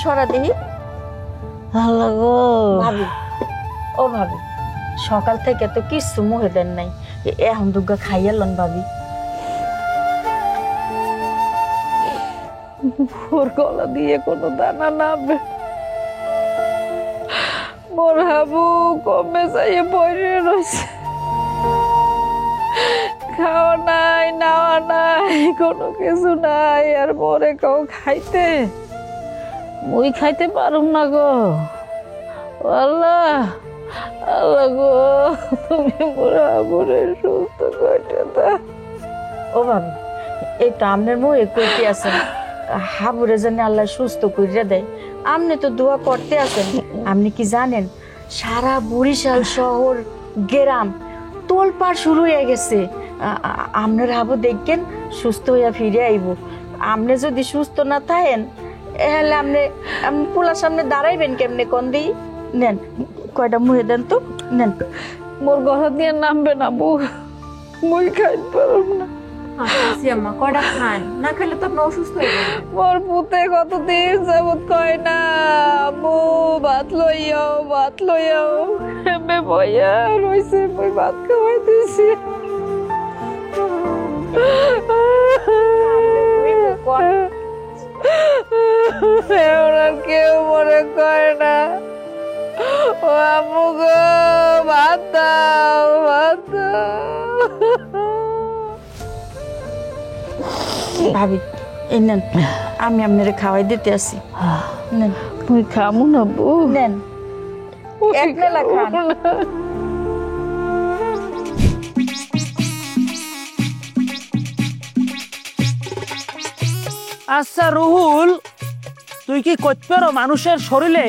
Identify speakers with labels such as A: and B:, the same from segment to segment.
A: সরা দিই।
B: আল্লাহ গো
A: ভাবি, ও ভাবি, সকাল থেকে তো কিছু মুখে দেন নাই, এখন দুগা খাইয়ালন ভাবি।
B: ওর গলা দিয়ে কোনো দানা নামবে, মোর হাবু কমে যাইয়ে পড়ে রয়েছে, খাওয়া নাই নাওয়া নাই কোনো কিছু নাই, আর মোরে কেউ খাইতে মুই খাইতে পারুম না গো। আল্লাহ আল্লাহ গো, তুমি মোর হাবুরে সুস্থ করে দাও।
A: ও ভাবি, এই তো আমনের মুখে কইতে আছেন হাবুরে জানি আল্লাহ সুস্থ কইরা দেয়, আপনি তো দোয়া করতে আছেন। আপনি কি জানেন সারা বরিশাল শহর গ্রাম তোলপাড় শুরু হয়ে গেছে, আপনার হাবু দেখেন সুস্থ হইয়া ফিরে আইব। আপনি যদি সুস্থ না থাকেন এহলে আপনি পোলার সামনে দাঁড়াইবেন কেমনে কোন দিই? নেন কয়টা মুহে দেন তো, নেন।
B: মোর গলা দিয়ে নামবে না বউ, মুই খাইতে পারুম না।
C: আম্মা কয়টা খান, না খেলে তো আপনি অসুস্থ হয়ে যাবেন।
B: মোর পুতে কতদিন যাবত কয় না বউ ভাত লইয়াও ভাত লইয়াও, এমে বইয়া রইছে, মুই ভাত খাওয়াই দিছি। ওরা কেউ মনে করে না, ও আমু গো ভাত দাও ভাত দাও।
A: ভাবি এই নেন, আমি আপনারে খাওয়াই দিতে আসি, নেন।
B: মুই খামু না বউ,
A: নেন এক বেলা খান।
D: আচ্ছা রুহুল, তুই কি করতে পারো মানুষের শরীরে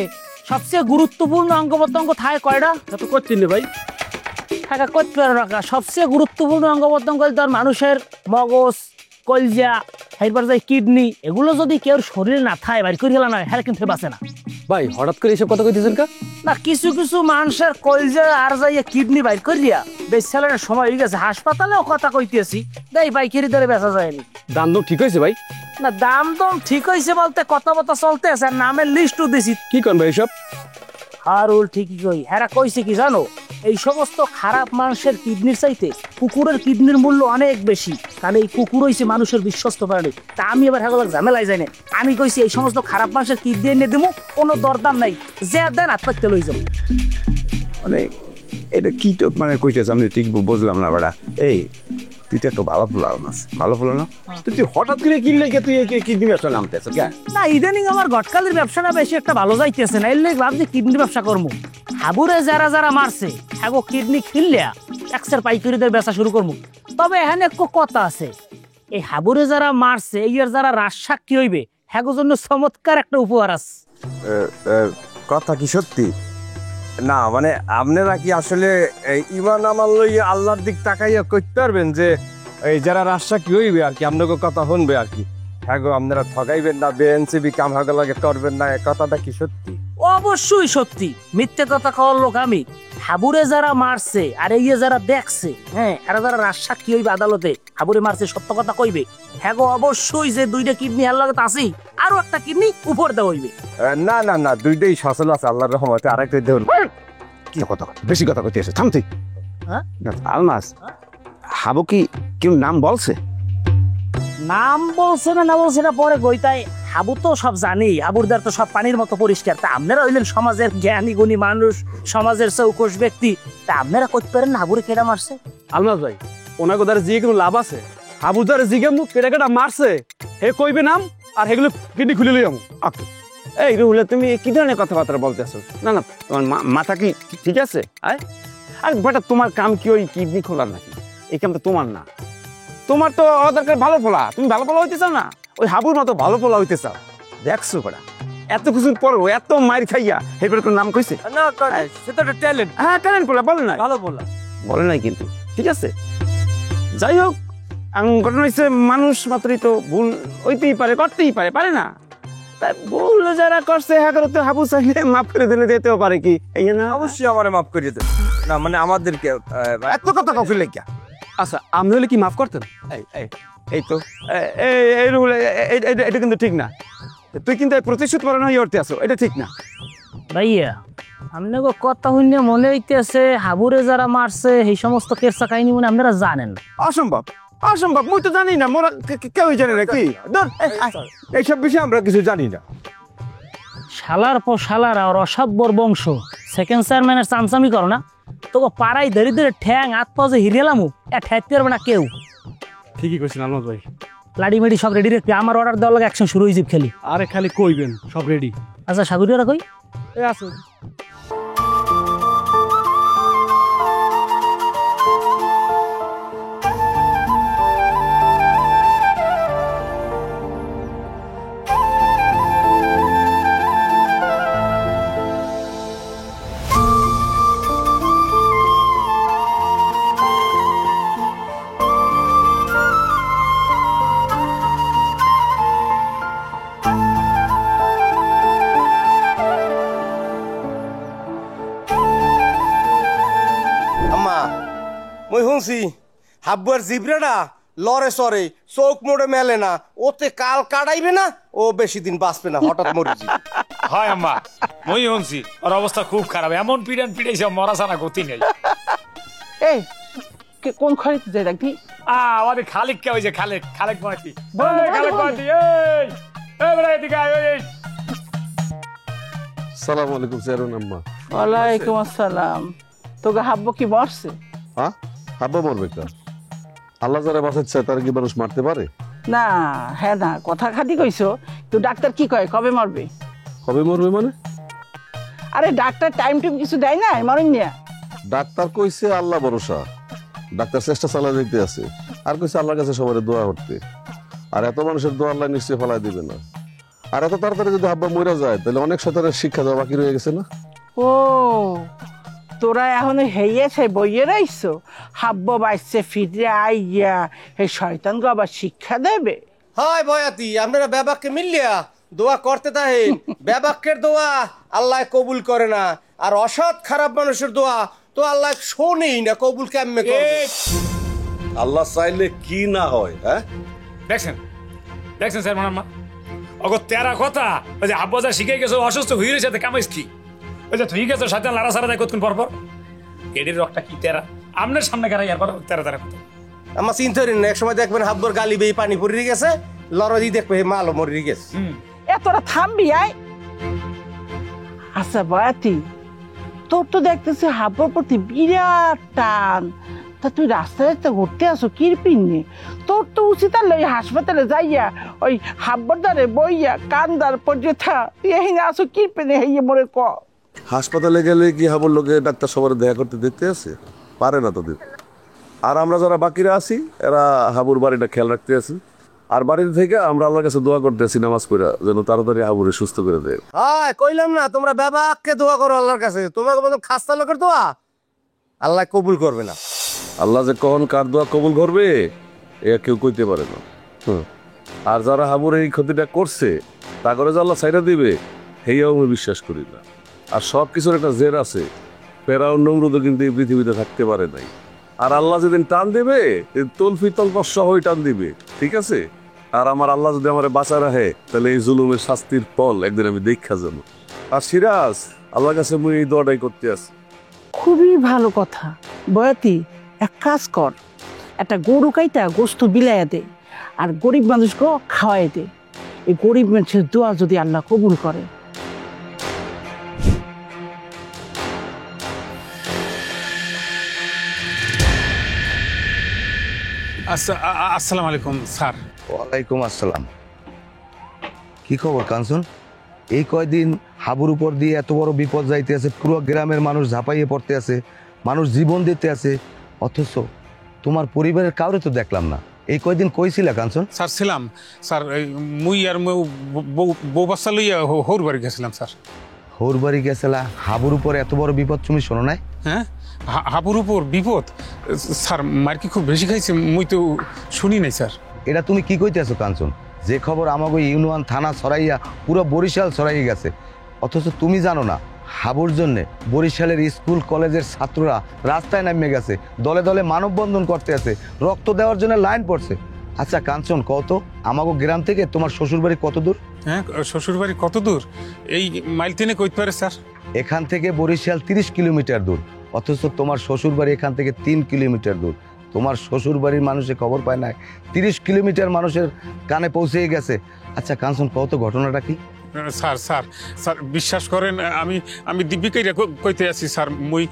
D: সবচেয়ে গুরুত্বপূর্ণ অঙ্গ প্রত্যঙ্গ থাকে কয়টা?
E: তো করছি না ভাই।
D: থাকা করতে পারো না, সবচেয়ে গুরুত্বপূর্ণ অঙ্গ প্রত্যঙ্গ ধর মানুষের মগজ, কলজা, এরপর যায় কিডনি, এগুলো যদি কেউ শরীরে না থাকে বাইর করে গেলা নয়, হ্যাঁ কিন্তু বাঁচে না।
E: ভাই হঠাৎ করে এসব কথা কইতেছেন কা?
D: না কিছু কিছু মানুষের কলজা আর যাইয়া কিডনি বাইর করিয়া বেশ ছেলের সময় হয়ে গেছে, হাসপাতালেও কথা কইতেছি, দেই পাইকারি দরে বেচা যায়নি।
E: দাম দম ঠিক হয়েছে ভাই?
D: না দাম দম ঠিক হয়েছে বলতে কথাবার্তা চলতে আছে, আর নামের লিস্টও দিছি।
E: কি করেন ভাই এসব?
D: হারুল ঠিকই কই, হ্যাঁ কইছে কি জানো, এই সমস্ত খারাপ মানুষের কিডনির চাইতে কুকুরের কিডনির মূল্য অনেক বেশি, কারণ এই কুকুর হইছে মানুষের বিশ্বস্ত প্রাণী। তা আমি এবার হ্যাঁ ঝামেলায় যাই না, আমি কইছি এই সমস্ত খারাপ মানুষের কিডনি এনে দেবো, কোনো দরদাম নাই, যে দেন হাত পাততে লই যাবো।
F: মানে এটা কি তো মানে কইতেছ আমি ঠিক বুঝলাম না বেড়া। এই তুই তো একটা ভালো ফুলা মাছ, ভালো ফুলো না, তুই হঠাৎ করে কিনলে কে তুই কিডনি ব্যবসা নামতেছ কে?
D: না ইদানিং আমার গটকালির ব্যবসাটা বেশি একটা ভালো যাইতেছে না, এর লেগে ভাবছি কিডনি ব্যবসা করবো। হাবুরে যারা যারা মারছে হ্যাঁ কিডনি কিনলে একসার পাইকারিদের ব্যবসা শুরু করবো। তবে এখানে এক কথা আছে, এই হাবুরে যারা মারছে এই যারা রাজসাক্ষী হইবে হ্যাঁ জন্য চমৎকার একটা উপহার আছে।
F: কথা কি সত্যি? না মানে আপনারা কি আসলে ইমান আমার লইয়া আল্লাহর দিক তাকাইয়া করতে পারবেন যে এই যারা রাজশাহী কি হইবে আর কি আপনাকে কথা শুনবে আর কি? হ্যাঁ গো, আপনারা ঠগাইবেন না, বেএনসিবি কাম হাগে লাগে করবেন না, কথাটা কি সত্যি?
D: অবশ্যই সত্যি, মিথ্যে কথা কওয়ার লোক আমি। হাবুরে যারা মারছে আর এই যারা দেখছে হ্যাঁ এরা যারা রাজসাক্ষী হইবে আদালতে, হাবুরে মারছে সত্য কথা কইবে, হ্যাঁ গো অবশ্যই যে দুইটা কিডনি হার লাগে আছি, আরো একটা কিডনি উপর দেওয়া হইবে।
F: না না না, দুইটাই সচল আছে আল্লাহর রহমতে, আরেকটা দেখুন। কি কথা, বেশি কথা কইতে আছে, থামতে।
D: হ্যাঁ
F: আলমাস, হাবু কি কেউ নাম বলছে?
D: নাম বলছে না বলছে না পরে গইতাই, হাবু তো সব জানি, হাবুর দ্বার তো সব পানির মতো পরিষ্কার। তা আপনারা হইলেন সমাজের জ্ঞানী গুণী মানুষ, সমাজের চৌকস ব্যক্তি, তা আপনারা করতে পারেন না হাবুরে কেডা মারছে?
E: আলমাস ভাই, ওনাকে দ্বারা জিগে কোনো লাভ আছে? হাবু দ্বারা জিগে মুখ কেটা কেটা মারছে হে কইবে নাম, আর হেগুলো কিডনি খুলে লই আমু।
F: এই রুহুল, তুমি কি ধরনের কথাবার্তা বলতেছো? না না, তোমার মাথা কি ঠিক আছে? আর বেটা তোমার কাম কি ওই কিডনি খোলার নাকি? এই কামটা তোমার না, তোমার তো দরকার ভালো ফোলা, তুমি ভালো ফোলা হইতে চাও না, ওই হাবুর মতো ভালো ফোলা হইতে চাও। দেখছো বেটা, এত কিছুর পরও এত মার খাইয়া এবার কোন নাম কইছে?
E: না সে তো একটা ট্যালেন্ট।
F: হ্যাঁ ট্যালেন্ট বলে বলে না,
E: ভালো বললা
F: বলে নাই কিন্তু, ঠিক আছে। যাই হোক, ঘটনা হয়েছে মানুষ মাত্রই তো ভুল হইতেই পারে, করতেই পারে, পারে না? তাই ভুল যারা করছে হ্যাঁ তো হাবু চাইলে মাফ করে দিলে দিতেও পারে কি? এই না
G: অবশ্যই আমারে মাফ করিয়ে দেন না, মানে আমাদেরকে
F: এত কথা কফি লেখা।
E: আচ্ছা আপনি হলে কি মাফ করতেন?
F: এই তো এই রুল, এটা কিন্তু ঠিক না। তুই কিন্তু এই প্রতিশোধ পরায়ণ হয়ে উঠতে আসো, এটা ঠিক না।
D: ভাইয়া আপনাকে কথা শুনে মনে হইতেছে হাবুরে যারা মারছে এই সমস্ত কেসা কাহিনী মনে আপনারা জানেন না।
F: অসম্ভব, অসম্ভব, মুই তো জানি না, মোরা কেউই জানে না। কি এইসব বিষয়ে আমরা কিছু জানি না।
D: শালার পর শালার আর অসাব্যর বংশ সেকেন্ড চেয়ারম্যানের চামচামি করো না, তোকে পাড়াই ধরে ধরে ঠ্যাং হাত পাও যে হিরিয়ালামু ঠেকতে পারবে না কেউ।
E: ঠিকই কইছেন আলমাস ভাই।
D: লাডি মেডি সব রেডি রেখে আমার অর্ডার দেওয়ার লাগে অ্যাকশন শুরু হয়েছে খেলি।
E: আরে খালি কইবেন, সব রেডি।
D: আচ্ছা সাগরিয়ারা কই?
E: এই আছে।
G: আম্মা মই শুনছি হাব্বুয়ার জিব্রাটা লরে সরে চোখ মোড়ে মেলে না, ওতে কাল কাটাইবে না, ও বেশি দিন বাঁচবে না, হঠাৎ মরে যাবে।
H: হয় আম্মা, মই শুনছি ওর অবস্থা খুব খারাপ, এমন পিড়ান পিড়াইছে মরা ছাড়া গতি নেই।
B: এই কোন খরিতে যাই রাখবি?
H: আমাদের খালেক কে হয়েছে, খালেক খালেক মাটি, খালেক মাটি। এই বড় এদিকে আয়। এই
I: সালাম আলাইকুম চেয়ারম্যান আম্মা।
B: ওয়ালাইকুম আসসালাম। তোকে হাব্বু কি মরছে?
I: হ্যাঁ, হাব্বা মরবে কা? আল্লাহ যারা বাঁচাচ্ছে তার কি মানুষ মারতে পারে?
B: না, হ্যাঁ না, কথা খাটি কইছো। তো ডাক্তার কি কয় কবে মরবে?
I: কবে মরবে মানে?
B: আরে ডাক্তার টাইম টুম কিছু দেয় না মরুন নিয়া?
I: ডাক্তার কইছে আল্লাহ ভরসা, ডাক্তার চেষ্টা চালা দিতে আছে, আর কইছে আল্লাহর কাছে সবার দোয়া করতে। আর এত মানুষের দোয়া আল্লাহ নিশ্চয়ই ফেলাই দিবে না। আর এত তাড়াতাড়ি যদি হাব্বা মরে যায় তাহলে অনেক শতানের শিক্ষা দেওয়া বাকি রয়ে গেছে না?
B: ও তোরা এখন হেইয়েছে বইয়ে রাইছো হাব্ব বাইছে ফিরে আইয়া এই শয়তানকে আবার শিক্ষা দেবে?
G: হয় বয়াতি, আপনারা বেবাককে মিললিয়া দোয়া করতে থাকেন। বেবাক্যের দোয়া আল্লাহ কবুল করে না, আর অসৎ খারাপ মানুষের দোয়া তো আল্লাহ শোনেই না, কবুল কেমনে করবে?
I: আল্লাহ চাইলে কি না হয়। হ্যাঁ
H: দেখছেন দেখছেন স্যার মানাম্মা, অগো তেরা কথা ওই যে আব্বা যা শিখে গেছো অসুস্থ হয়ে রয়েছে কামাইস কি? ওই যে তুই গেছো সাথে লাড়া সারা দেয় কতক্ষণ পর পর, এডির রকটা কি তেরা আমনের সামনে গাড়াই আর তেরা তেরা কথা।
G: আমার চিন্তা করেন না, এক সময় দেখবেন হাব্বর গালি বেয়ে পানি পড়ে গেছে, লড়াই দেখবে মালও মরে গেছে।
B: এ তোরা থামবি আয়। আচ্ছা বয়াতি, তোর তো দেখতেছি হাব্বর প্রতি বিরাট টান, তা তুই রাস্তায় ঘুরতে আসো কিরপিন নিয়ে? তোর তো উচিত আলো ওই হাসপাতালে যাইয়া ওই হাব্বর দ্বারে বইয়া কান্দার পর্যথা তুই এখানে আসো কিরপিনে হইয়ে মরে ক।
I: হাসপাতালে গেলে কি হাবুর লোকে ডাক্তার সবার দেখা করতে দেখতে আছে? পারে না তোদের। আর আমরা যারা বাকিরা আছি এরা হাবুর বাড়িটা খেয়াল রাখতে আছি, আর বাড়িতে থেকে আমরা আল্লাহর কাছে দোয়া করতে আছি নামাজ পড়া যেন তাড়াতাড়ি হাবুরে সুস্থ করে দেয়।
G: হ্যাঁ কইলাম না, তোমরা বেবাককে দোয়া করো আল্লাহর কাছে, তোমাকে মতন খাস্তা লোকের দোয়া আল্লাহ কবুল করবে না।
I: আল্লাহ যে কখন কার দোয়া কবুল করবে এ কেউ কইতে পারে না। আর যারা হাবুর এই ক্ষতিটা করছে তা করে যে আল্লাহ ছাইড়া দিবে হেয়াও আমি বিশ্বাস করি না। আর সব কিছুর একটা জের আছে, ফেরাউন নমরুদও কিন্তু এই পৃথিবীতে থাকতে পারে নাই। আর আল্লাহ যেদিন টান দিবে তলফি তলফ সহই টান দিবে, ঠিক আছে? আর আমার আল্লাহ যদি আমার বাঁচা রাখে তাহলে এই জুলুমের শাস্তির ফল একদিন আমি দেখা যাবো। আর সিরাজ আল্লাহর কাছে মুই এই দোয়াটাই করতে আছি।
B: খুবই ভালো কথা বয়াতি, এক কাজ কর, একটা গরু কাইটা গোস্ত বিলাইয়া দে আর গরিব মানুষকে খাওয়াই দে। এই গরিব মানুষের দোয়া যদি আল্লাহ কবুল করে।
H: আসসালামু আলাইকুম স্যার।
J: ওয়ালাইকুম আসসালাম। কি খবর কাঞ্চন? এই কয়দিন হাবুর উপর দিয়ে এত বড় বিপদ যাইতে আছে, পুরো গ্রামের মানুষ ঝাঁপাইয়ে পড়তে আছে, মানুষ জীবন দিতে আছে, অথচ তোমার পরিবারের কাউরে তো দেখলাম না। এই কয়দিন কইছিলা কাঞ্চন?
K: স্যার ছিলাম স্যার, মুই আর বউ বাচ্চা লইয়া হৌর বাড়ি গেছিলাম স্যার।
J: হৌর বাড়ি গেছিলা? হাবুর উপর এত বড় বিপদ তুমি শোনো নাই?
K: হ্যাঁ, হাবুর উপর বিপদ স্যার, মার কি খুব বেশি খাইছে? মুই তো শুনি নাই স্যার।
J: এটা তুমি কি কইতেছো কাঞ্চন? যে খবর আমাকে ইউনিয়ন থানা ছড়াইয়া পুরো বরিশাল ছড়াইয়া গেছে, অথচ তুমি জানো না হাবুর জন্যে বরিশালের স্কুল কলেজের ছাত্ররা রাস্তায় নামে গেছে, দলে দলে মানববন্ধন করতে আছে, রক্ত দেওয়ার জন্য লাইন পড়ছে। আচ্ছা কাঞ্চন, কত আমাকে গ্রাম থেকে তোমার শ্বশুর বাড়ি কত দূর?
K: হ্যাঁ, শ্বশুর বাড়ি কত দূর? এই মাইল তিনে কইতে পারে স্যার?
J: এখান থেকে বরিশাল 30 কিলোমিটার দূর, অথচ তোমার শ্বশুর বাড়ি এখান থেকে 3 কিলোমিটার দূর। তোমার শ্বশুর বাড়ির মানুষে খবর পায় না, 30 কিলোমিটার মানুষের কানে পৌঁছে গেছে। আচ্ছা কাঞ্চন, কত ঘটনাটা কি?
K: স্যার স্যার স্যার বিশ্বাস করেন, আমি দিব্যিকাইরা কইতে আছি স্যার, মুই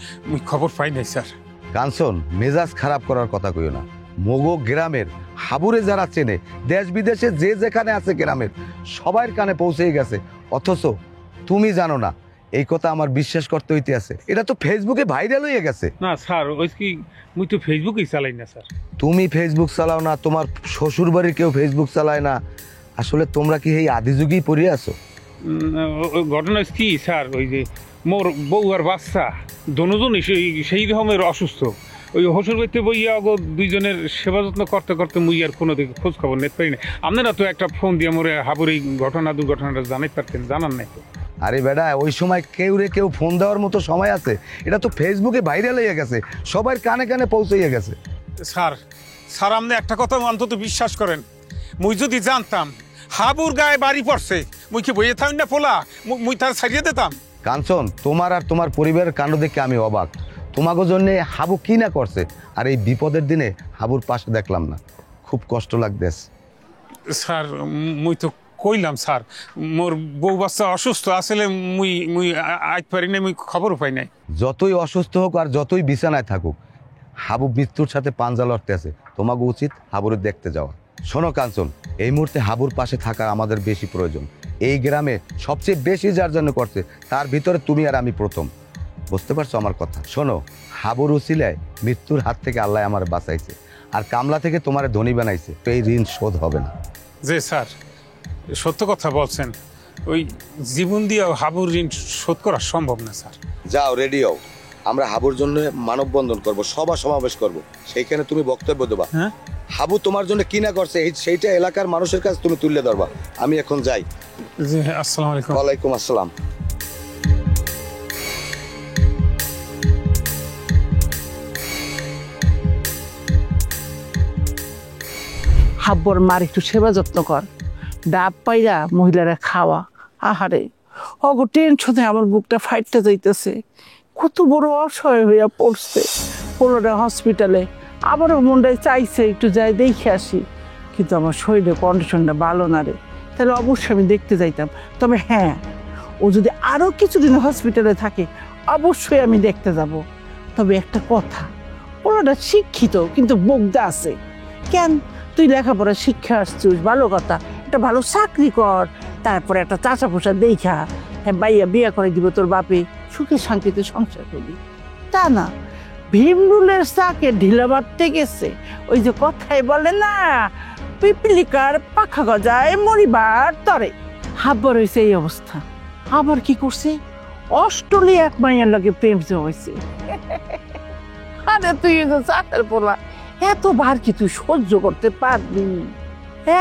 K: খবর পাই নাই স্যার।
J: কাঞ্চন, মেজাজ খারাপ করার কথা কইও না। মোগো গ্রামের হাবুরে যারা চেনে, দেশ বিদেশে যে যেখানে আছে গ্রামের সবার কানে পৌঁছে গেছে, অথচ তুমি জানো না। এই কথা আমার বিশ্বাস করতে হইতে আছে। এটা তো ফেসবুকে ভাইরাল হয়ে গেছে।
K: না স্যার, ওই কি মুই তো ফেসবুকই চালাই না স্যার।
J: তুমি ফেসবুক চালাও না, তোমার শ্বশুর বাড়ির কেউ ফেসবুক চালায় না। আসলে তোমরা কি এই আদি যুগেই পড়ে আছো?
K: ঘটনা কি স্যার, ওই যে মোর বউ আর বাচ্চা দনোজনই সেই রকমের অসুস্থ। ওই শ্বশুর বাড়িতে বইয়া দুইজনের সেবা যত্ন করতে করতে মুই আর কোনো দিকে খোঁজ খবর নিতে পারি না। আপনারা তো একটা ফোন দিয়ে মোরে হাবুর এই দুর্ঘটনাটা জানাই পারতেন, জানান নাই তো।
J: আরে বেটা, ওই সময় কেউ ফোন দেওয়ার মতো সময় আছে? এটা তো ফেসবুকে ভাইরাল হয়ে গেছে, সবার কানে কানে পৌঁছে গেছে।
K: স্যার স্যার আপনি একটা কথা অন্তত বিশ্বাস করেন, মুই যদি জানতাম হাবুর গায়ে বাড়ি পড়ছে, মুই কি বইয়ে থাকি না পোলা, মুই তার ছাড়িয়ে দিতাম।
J: কাঞ্চন, তোমার আর তোমার পরিবারের কাণ্ড দেখে আমি অবাক। তোমাকে জন্য হাবু কি না করছে, আর এই বিপদের দিনে হাবুর পাশে দেখলাম না, খুব কষ্ট লাগতেছে।
K: স্যার মুই তো কইলাম স্যার, মোর বউ বাচ্চা অসুস্থ, আসলে মুই আজ পারি না, মুই খবরও পাই নাই।
J: যতই অসুস্থ হোক আর যতই বিছানায় থাকুক, হাবু মৃত্যুর সাথে পাঞ্জা লড়তে আছে। তোমাকে উচিত হাবুরে দেখতে যাওয়া। শোনো কাঞ্চন, এই মুহূর্তে হাবুর পাশে থাকা আমাদের বেশি প্রয়োজন। এই গ্রামে সবচেয়ে বেশি যার জন্য করছে, তার ভিতরে তুমি আর আমি প্রথম। বুঝতে পারছো আমার কথা? শোনো, হাবুর উসিলায় মৃত্যুর হাত থেকে আল্লাহ আমার বাঁচাইছে, আর কামলা থেকে তোমার ধনী বানাইছে। তো এই ঋণ শোধ হবে না।
K: যে স্যার সত্য কথা বলছেন, ওই জীবন দিয়ে হাবুর ঋণ শোধ করা সম্ভব না স্যার।
J: যাও, রেডি হও, আমরা হাবুর জন্য মানববন্ধন করব, সভা সমাবেশ করব, সেইখানে তুমি বক্তব্য দেবা।
K: হ্যাঁ,
J: হাবু তোমার জন্য কি না করছে সেইটা এলাকার মানুষের কাছে তুমি তুলে ধরবা। আমি এখন যাই।
K: জি, আসসালামু আলাইকুম।
J: ওয়ালাইকুম আসসালাম।
B: হাব্বর মার একটু সেবা যত্ন কর, ডাব পাইরা মহিলারা খাওয়া। আহারে, অগো টেনশনে আমার বুকটা ফাইটতে যাইতেছে। কত বড় অসহায় হইয়া পড়ছে। পোলোটা হসপিটালে, আবারও মনটায় চাইছে একটু যাই দেখে আসি, কিন্তু আমার শরীরের কন্ডিশনটা ভালো না রে। তাহলে অবশ্যই আমি দেখতে যাইতাম। তবে হ্যাঁ, ও যদি আরও কিছুদিন হসপিটালে থাকে অবশ্যই আমি দেখতে যাব। তবে একটা কথা, পোলোটা শিক্ষিত কিন্তু বোগদা আছে। কেন, তুই লেখাপড়া শিক্ষা আসছিস, ভালো কথা, একটা ভালো চাকরি কর, তারপরে একটা চাচা পোষা দেখা হ্যাঁ বাইয়া বিয়ে করে দিব তোর বাপে, সুখে শান্তিতে সংসার করবি। তা না, ভীমরুলের চাকে ঢিলা বাড়তে গেছে। ওই যে কথাই বলে না, পিপিলিকার পাখা গজায় মরিবার তরে। হাব্বার হয়েছে এই অবস্থা। আবার কি করছে, অস্ট্রেলিয়া এক মাইয়ার লগে প্রেম হয়েছে। আরে তুই চাটের পোলা, এত বার কি তুই সহ্য করতে পারবি?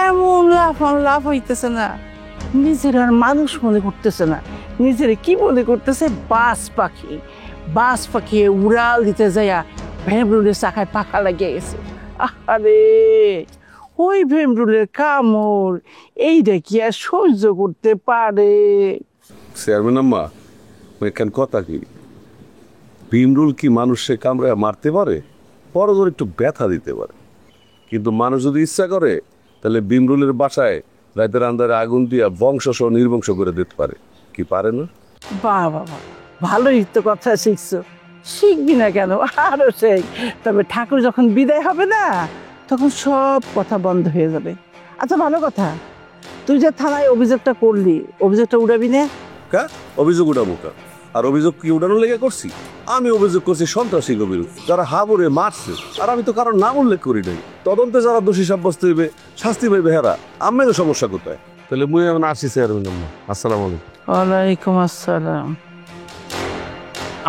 B: এমন লাফ হইতেছে না, নিজের আর মানুষ মনে করতেছে না, নিজের কি মনে করতেছে, বাস পাখি উড়াল দিতে যাইয়া ভেমরুলের চাকায় পাখা লাগিয়ে গেছে। আরে ওই ভেমরুলের কামড় এইটা কি আর সহ্য করতে পারে?
I: চেয়ারম্যান আম্মা, এখান কথা কি, ভীমরুল কি মানুষে কামড়ায় মারতে পারে? পরজোর একটু ব্যথা দিতে পারে, কিন্তু মানুষ যদি ইচ্ছা করে তাহলে ভীমরুলের বাসায় রাতের আন্দারে আগুন দিয়া বংশ সহ নির্বংশ করে দিতে পারে। কি পারে না?
B: বাবা, ভালোই তো কথা শিখছো। শিখবি না কেন, আরো সেই। তবে ঠাকুর যখন বিদায় হবে না, তখন সব কথা বন্ধ হয়ে যাবে। আচ্ছা ভালো কথা, তুই যে থানায় অভিযোগটা করলি, অভিযোগটা উড়াবি না?
I: অভিযোগ উঠাবো কা? আর অভিযোগ কি উঠানোর লেগে করছি? আমি অভিযোগ করছি সন্ত্রাসীর বিরুদ্ধে, যারা হাবুরে মারছে। আর আমি তো কারোর নাম উল্লেখ করি নাই। তদন্তে যারা দোষী সাব্যস্ত হইবে শাস্তি পাইবে হেরা। আমি তো সমস্যা কোথায়? তাহলে মুই এখন আসছি চেয়ারম্যান আম্মা। আসসালামু আলাইকুম।
B: ওয়ালাইকুম আসসালাম।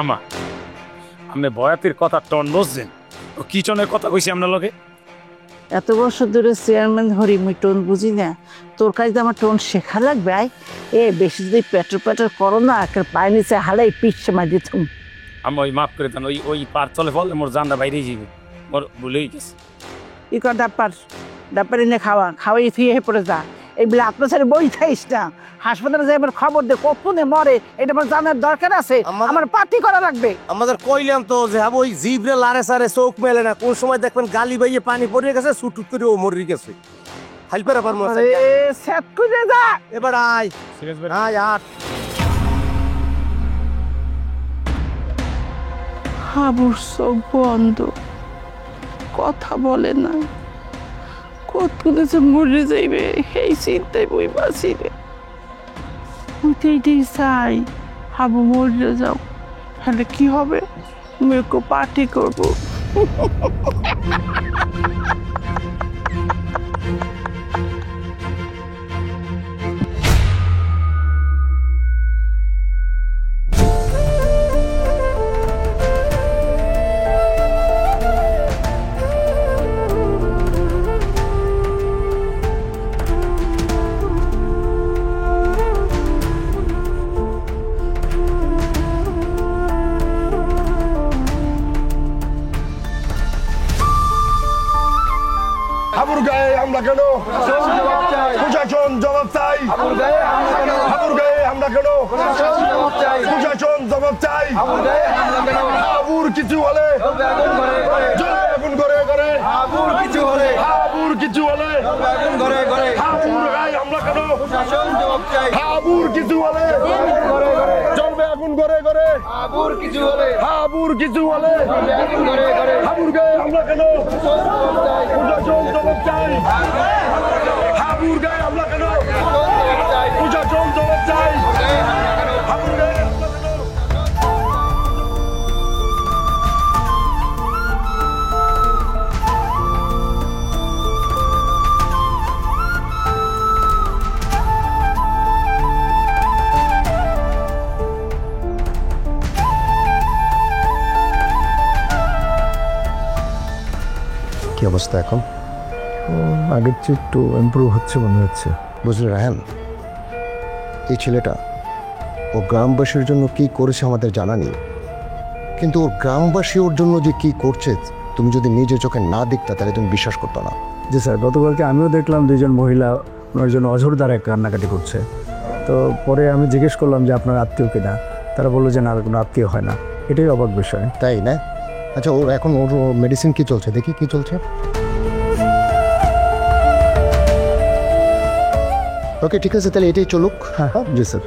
H: আমা, আপনি বয়াতির কথা টন বুঝছেন? ও কি টনের কথা কইছি আপনার লগে?
B: এত বছর ধরে চেয়ারম্যান হরি, মুই টোন বুঝি না। তোর কাছে আমার টোন শেখা লাগবে। বেশি যদি পেট্রো করো না, একটা পায়ে নিচে হালাই পিচ্ছে মার দিতাম।
H: আমি ওই মাফ করে দেন, ওই পার চলে ফলে মোর জানটা বাইরেই যাবে, মোর ভুলেই গেছে।
B: ই কর ডাপ্পার এনে খাওয়াই থুয়ে পড়ে যা। এইগুলো আপনার সাথে বই খাইস না, হাসপাতালে যাই আমার খবর দে কতনে মরে এটা আমার জানার দরকার আছে, আমার পার্টি করা লাগবে।
G: আমাদের কইলাম তো যে হ্যাঁ ওই জিভরে লারে সারে চোখ মেলে না, কোন সময় দেখবেন গালি বাইয়ে পানি পড়ে গেছে, সুটুট করে ও মরে গেছে। হাইলপার আবার মরে
B: সেট করে যা
G: এবার আয় আয় আর
B: হাবুর চোখ বন্ধ, কথা বলে না, কতক্ষণে যে মরে যাইবে এই চিন্তায় বই বাঁচি রে। উঠেই চাই হাবু মরে যাও, তাহলে কি হবে, আমি একটু পার্টি করবো।
L: হাবুর গায়ে হামলা কেন? প্রশাসন জবাব চাই। হাবুর গায়ে হামলা কেন? প্রশাসন জবাব চাই। হাবুর কিছু হলে আগুন করে করে, হাবুর কিছু হলে হাবুর গায়ে হামলা কেন? হাবুর কিছু হলে জ্বলবে আগুন করে করে, হাবুর কিছু হলে হাবুর গায়ে হামলা কেন? প্রশাসন জবাব চাই। হাবুর গায়ে হামলা কেন? প্রশাসন জবাব চাই। হাবুর গায়ে হামলা কেন?
J: কি অবস্থা এখন?
M: আগের চেয়ে একটু ইমপ্রুভ হচ্ছে মনে হচ্ছে।
J: বুঝলে রায়হান, এই ছেলেটা ও গ্রামবাসীর জন্য কি করেছে আমাদের জানা নেই, কিন্তু ওর গ্রামবাসী ওর জন্য যে কি করছে তুমি যদি নিজের চোখে না দেখতে তাহলে তুমি বিশ্বাস করতো না।
M: জি স্যার, গতকালকে আমিও দেখলাম দুইজন মহিলা ওনার জন্য অঝোর দ্বারা কান্নাকাটি করছে। তো পরে আমি জিজ্ঞেস করলাম যে আপনার আত্মীয় কিনা, তারা বললো যে না কোনো আত্মীয় হয় না। এটাই অবাক বিষয়,
J: তাই না? আচ্ছা, ওর এখন ওর মেডিসিন কি চলছে, দেখি কি চলছে। ওকে ঠিক আছে, তাহলে এটাই চলুক।
M: হ্যাঁ জি স্যার।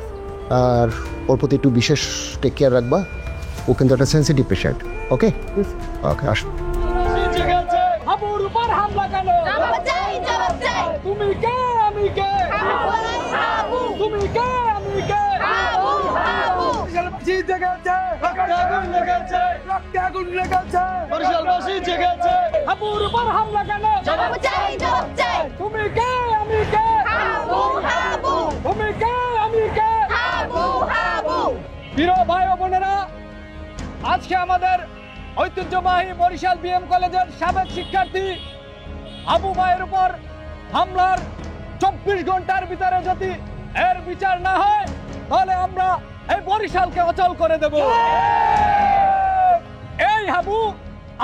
J: আর ওর প্রতি একটু বিশেষ টেক কেয়ার রাখবা, ও কিন্তু একটা সেন্সিটিভ পেশেন্ট। ওকে ওকে, আস।
B: হাবুর উপর হামলা কেন? তুমি কে আমি কে? তুমি কে আমি কে? হাবুর উপর হামলা কেন? তুমি কে আমি কে? তুমি কে আমি কে? প্রিয় ভাই ও বোনেরা, আজকে আমাদের ঐতিহ্যবাহী বরিশাল বিএম কলেজের সাবেক শিক্ষার্থী আবু ভাইয়ের উপর হামলার 24 ঘন্টার ভিতরে যদি এর বিচার না হয় তাহলে আমরা এই বরিশালকে অচল করে দেব। এই হাবু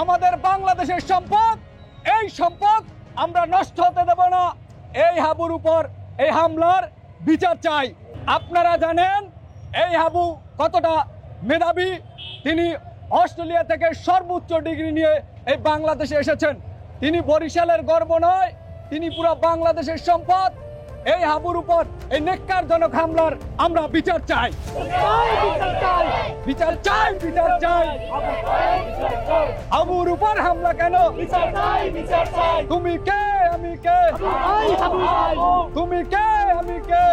B: আমাদের বাংলাদেশের সম্পদ, এই সম্পদ আমরা নষ্ট হতে দেব না। এই হাবুর উপর এই হামলার বিচার চাই। আপনারা জানেন এই হাবু কতটা মেধাবী, তিনি অস্ট্রেলিয়া থেকে সর্বোচ্চ ডিগ্রি নিয়ে এই বাংলাদেশে এসেছেন। তিনি বরিশালের গর্ব নয়, তিনি পুরো বাংলাদেশের সম্পদ। এই হাবুর উপর এই নেককারজনক হামলার আমরা বিচার চাই, বিচার চাই, বিচার চাই। হাবুর উপর হামলা কেন? তুমি কে আমি কে? তুমি কে আমি কে?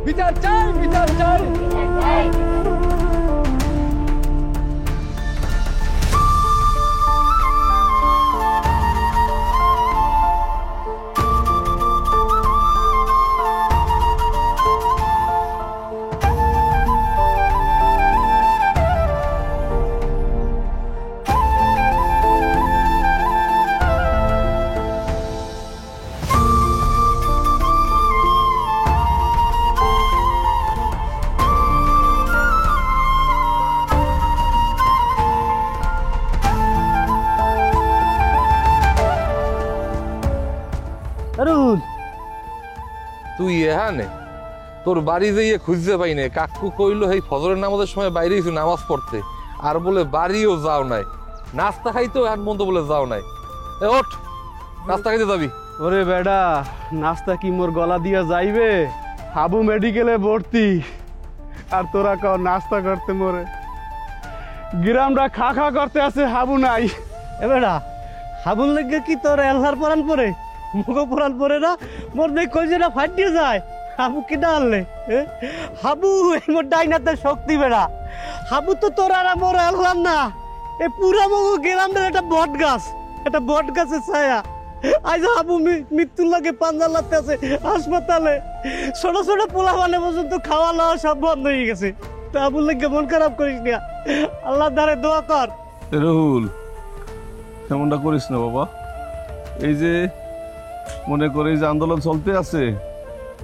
B: বিচার চাই, বিচার চাই।
N: হ্যাঁ নে তোর বাড়ি যেয়ে খুঁজতে পাই না। কাকু কইলো এই ফজরের নামাজের সময় বাইরে গেছি নামাজ পড়তে, আর বলে বাড়িও যাও নাই, নাস্তা খাইতেও এখন পর্যন্ত বলে যাও নাই। এ ওঠ, নাস্তা খাইতে যাবি।
E: ওরে বেডা, নাস্তা কি মোর গলা দিয়া যাইবে? হাবু মেডিকেলে ভর্তি, আর তোরা কও নাস্তা করতে মোরে। গ্রামটা খা খা করতে আছে, হাবু নাই।
D: এ বেটা, হাবুর লেগে কি তোর এলহার পরান পরে মুখ পরান পরে না? মোর দেখ কই যেটা ফাটিয়ে যায়। হাবু কি ডাললে? হাবু এই মোর ডাইনাতে শক্তি বেড়া। হাবু তো তোর আর মোর এলহার না, এ পুরা মগো গ্রামটার একটা বট গাছ, একটা বট গাছের ছায়া। আজ হাবু মৃত্যুর লাগে পাঞ্জা লাগতে আছে হাসপাতালে। ছোট ছোট পোলা মানে পর্যন্ত খাওয়া দাওয়া সব বন্ধ হয়ে গেছে। তা হাবুর লেগে মন খারাপ করিস না, আল্লাহ দ্বারে দোয়া কর।
I: রুহুল, তেমনটা করিস না বাবা। এই যে মনে করে যে আন্দোলন চলতে আছে,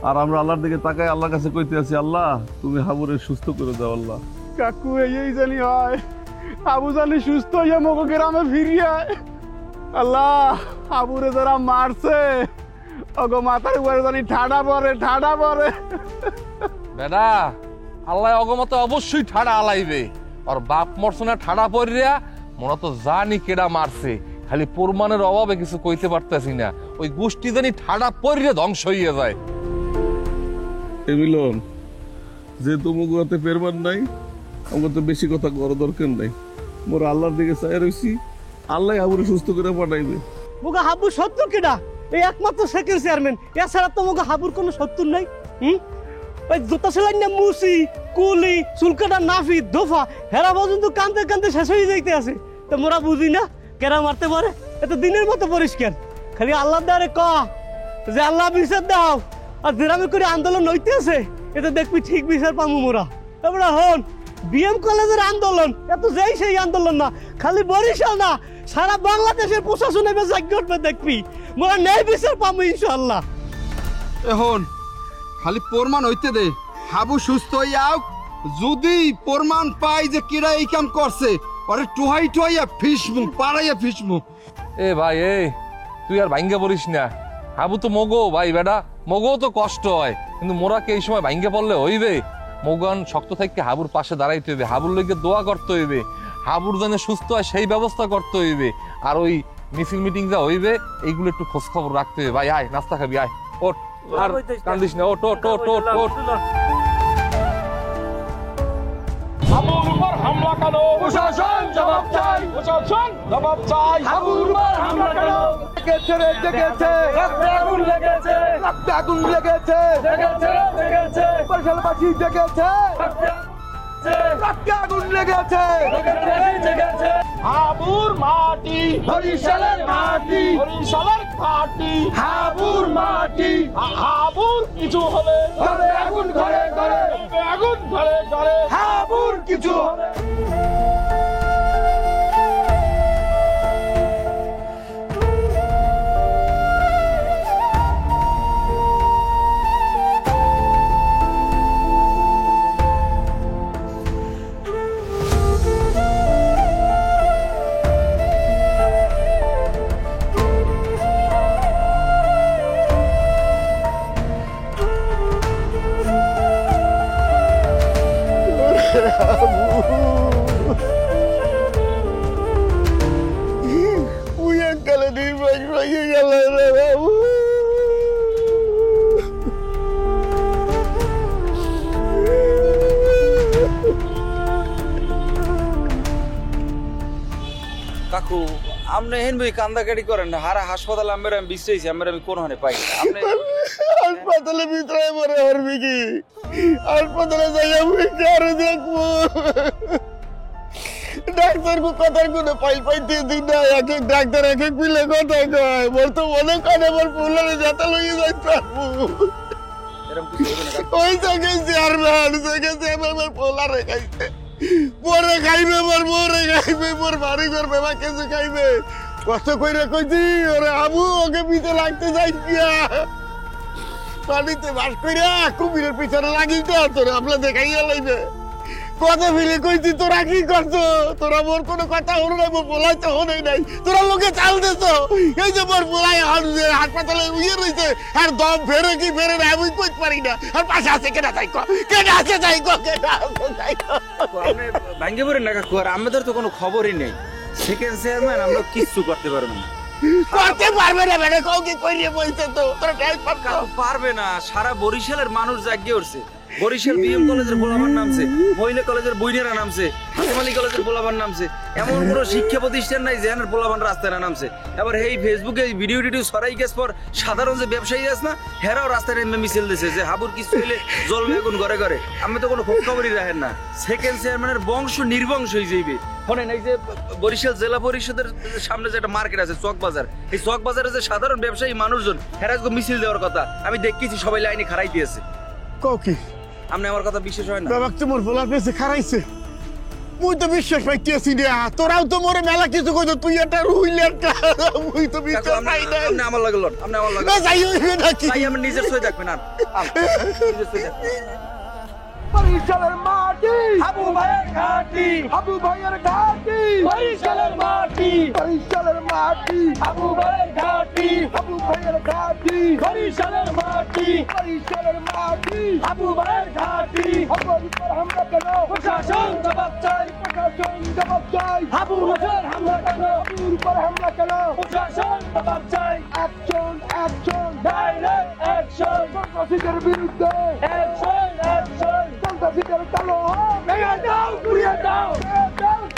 I: আর আমরা আল্লাহর দিকে তাকাই আল্লাহর কাছে কইতে আছি, আল্লাহ তুমি হাবুরে সুস্থ করে দাও। আল্লাহ
E: কাকু এই জানি হয়, হাবু জানি সুস্থ হইয়া মগো গ্রামে ফিরিয়ে। আল্লাহ, হাবুরে যারা মারছে ওগো মাথার উপরে জানি ঠাডা পরে, ঠাডা পরে।
N: বেটা, আল্লাহ অগমত অবশ্যই ঠাডা আলাইবে। আর বাপ মরছনা ঠাডা পড়িয়া মনে তো জানি কেডা মারছে, খালি প্রমাণের অভাবে কিছু কইতে পারতেছি না। ওই গোষ্ঠী জানি ঠাডা পড়িয়া ধ্বংস হইয়া যায়।
I: এ মিলন, যে তোমাকে পেরবার নাই, আমার তো বেশি কথা করার দরকার নাই। মোর আল্লাহর দিকে চাই রয়েছি, আল্লাহ হাবুরে সুস্থ করে পাঠাইবে।
D: মুগা হাবু শত্রু কেডা? এই একমাত্র সেকেন্ড চেয়ারম্যান, এছাড়া তো মুগা হাবুর কোনো শত্রু নাই। ওই জোতা সেলাই না মুসি, কুলি, চুলকাটা, নাফি, দোফা হেরা পর্যন্ত কান্দতে কান্দতে শেষ হয়ে যাইতে আছে। তো মোরা বুঝি না কেরা মারতে পারে? এত দিনের মতো পরিষ্কার। খালি আল্লাহ দ্বারে ক যে আল্লাহ বিচার দাও, আর গ্রামে করে আন্দোলন হইতে আছে, এটা দেখবি ঠিক বিচার পামু মোরা। এবারে হন, বিএম কলেজের আন্দোলন এত যেই সেই আন্দোলন না, খালি বরিশাল না, সারা বাংলাদেশের প্রশাসন এবার জাগ্য উঠবে, দেখবি মোরা ন্যায় বিচার পামু ইনশাআল্লাহ।
O: এখন খালি প্রমাণ হইতে দে, হাবু সুস্থ হইয়াও। যদি প্রমাণ পাই যে কিরা এই কাম করছে, আরে টুহাই টুহাইয়া ফিসমু, পাড়াইয়া ফিসমু।
N: এ ভাই, তুই আর ভাঙ্গা পড়িস না। হাবু তো মগো ভাই, বেটা মগো তো কষ্ট হয়, কিন্তু মোরাকে এই সময় ভাঙ্গা পড়লে হইবে? মগান শক্ত থাকতে হাবুর পাশে দাঁড়াইতে হইবে, হাবুর লইগে দোয়া করতে হইবে, হাবুর যেন সুস্থ হয় সেই ব্যবস্থা করতে হইবে। আর ওই মিছিল মিটিং যা হইবে এইগুলো একটু খোঁজ খবর রাখতে হবে। ভাই আয়, নাস্তা খাবি, আয় ওঠ, আর কান্দিস না, ওঠ ওঠ ওঠ ওঠ ওঠ।
L: হাবুর উপর হামলা কেন? প্রশাসন জবাব চাই, প্রশাসন জবাব চাই। হাবুর উপর হামলা কেন? লেগেছে রে, লেগেছে, রক্তে আগুন লেগেছে, রক্তে আগুন লেগেছে, লেগেছে লেগেছে, বরিশালবাসী লেগেছে, রক্তে আগুন লেগেছে, লেগেছে। হাবুর মাটি বরিশালের মাটি, বরিশালের মাটি হাবুর মাটি। হাবুর কিছু হলে ঘরে আগুন, ঘরে ঘরে আগুন, ঘরে ঘরে হাবুর কিছু হলে।
O: কাকু আপনি হেন বই কান্দাকাটি করেন না, হারা হাসপাতাল আমি বিশ্রাইছি, আমি কোন হানে পাই না। আপনি
L: হাসপাতালে ভিতরে মরে হরবি কি? হাসপাতালে যাই আমি কারে দেখবো? ডাক্তার কথার কোনো পাই পাইতে দিন না, এক এক ডাক্তার এক এক পিলে কথা কয়। মোর তো মনে কানে মোর ফুলারে যাতা লইয়ে যাইতে ওই জায়গায় চেয়ারম্যান জায়গায় আমার পোলারে খাইছে, পরে খাইবে, মোর মোরে খাইবে, মোর বাড়ি করবে বা কিছু খাইবে। কষ্ট কইরে কইছি ওরে আবু ওকে পিতে লাগতে যাই গিয়া পানিতে বাস কইরা কুমিরের পিছনে লাগিয়ে তোরে আপনার দেখাইয়া লাইবে।
E: কত ফিলে কইছি তোরা কি করছো? তোরা মোর কোনো কথা হলো নাই, মোর বলাই তো হলোই নাই। তোরা লোকে চাল দিছো, এই যে মোর বলাই হাসপাতালে উইয়ে রইছে, আর দম ফেরে কি ফেরে না আমি কইতে পারি না। আর পাশে আছে কেনা চাই কো, কেনা আছে চাই কো, কেনা আছে চাই কো।
F: আপনি ভাঙ্গে পড়েন না কাকু, আর আমাদের তো কোনো খবরই নেই। সেকেন্ড চেয়ারম্যান আমরা কিচ্ছু করতে পারবো না।
E: করতে পারবে না মানে কও কি কইরে বলছে তো তোরা টাইম
F: পারবে না। সারা বরিশালের মানুষ জাগিয়ে উঠছে। বরিশাল বিএম কলেজের পোলাপান নামছে, মহিলা কলেজের বইনেরা নামছে, হাতেম আলী কলেজের পোলাপান নামছে। এমন কোনো শিক্ষা প্রতিষ্ঠান নাই যেখানে পোলাপান রাস্তায় না নামছে। এবার এই ফেসবুকে ভিডিও টিডিও ছড়াই গেছে পর সাধারণ যে ব্যবসায়ী আছে না, হেরাও রাস্তায় নেমে মিছিল দিছে যে হাবুর কিছু হইলে জ্বলবে এখন ঘরে ঘরে। আমি তো কোনো খোঁজ খবরই রাখেন না। সেকেন্ড চেয়ারম্যানের বংশ নির্বংশ হয়ে যাইবে। শোনেন, এই যে বরিশাল জেলা পরিষদের সামনে যে একটা মার্কেট আছে চক বাজার, এই চক বাজারে যে সাধারণ ব্যবসায়ী মানুষজন হেরা মিছিল দেওয়ার কথা আমি দেখতেছি, সবাই লাইনে খাড়াই দিয়েছে।
E: কও কি
F: আপনি আমার কথা বিশ্বাস হয় না?
E: বাবা তোমার বলার পেছে খারাইছে, মুই তো বিশ্বাস পাইতেছি না। তোরাও তো মোরে মেলা কিছু কইতো, তুই একটা রুইলে একটা, মুই তো বিশ্বাস পাই না।
F: আপনি আমার লাগে লড়, আপনি আমার লাগে
E: না যাই হইবে নাকি?
F: ভাই আমি নিজের সই দেখবেন না, নিজের সই দেখবেন।
L: বরিশালের মাটি হাবু ভাইয়ের ঘাটি, হাবু ভাইয়ের ঘাটি, বরিশালের মাটি, বরিশালের মাটি হাবু ভাইয়ের ঘাটি, হাবু ভাইয়ের ঘাটি, বরিশালের মাটি, বরিশালের মাটি হাবু ভাইয়ের ঘাটি। হাবুর উপর হামলা কেন? প্রশাসন জবাব চাই, প্রশাসন জবাব চাই। হাবু ভাইয়ের হামলা কেন? হাবুর উপর হামলা কেন? প্রশাসন জবাব চাই। অ্যাকশন, অ্যাকশন, ডাইরেক্ট অ্যাকশন, সন্ত্রাসীদের বিরুদ্ধে অ্যাকশন, অ্যাকশন। সন্ত্রাসীদের কালো হাত ভেঙে দাও, গুড়িয়ে দাও,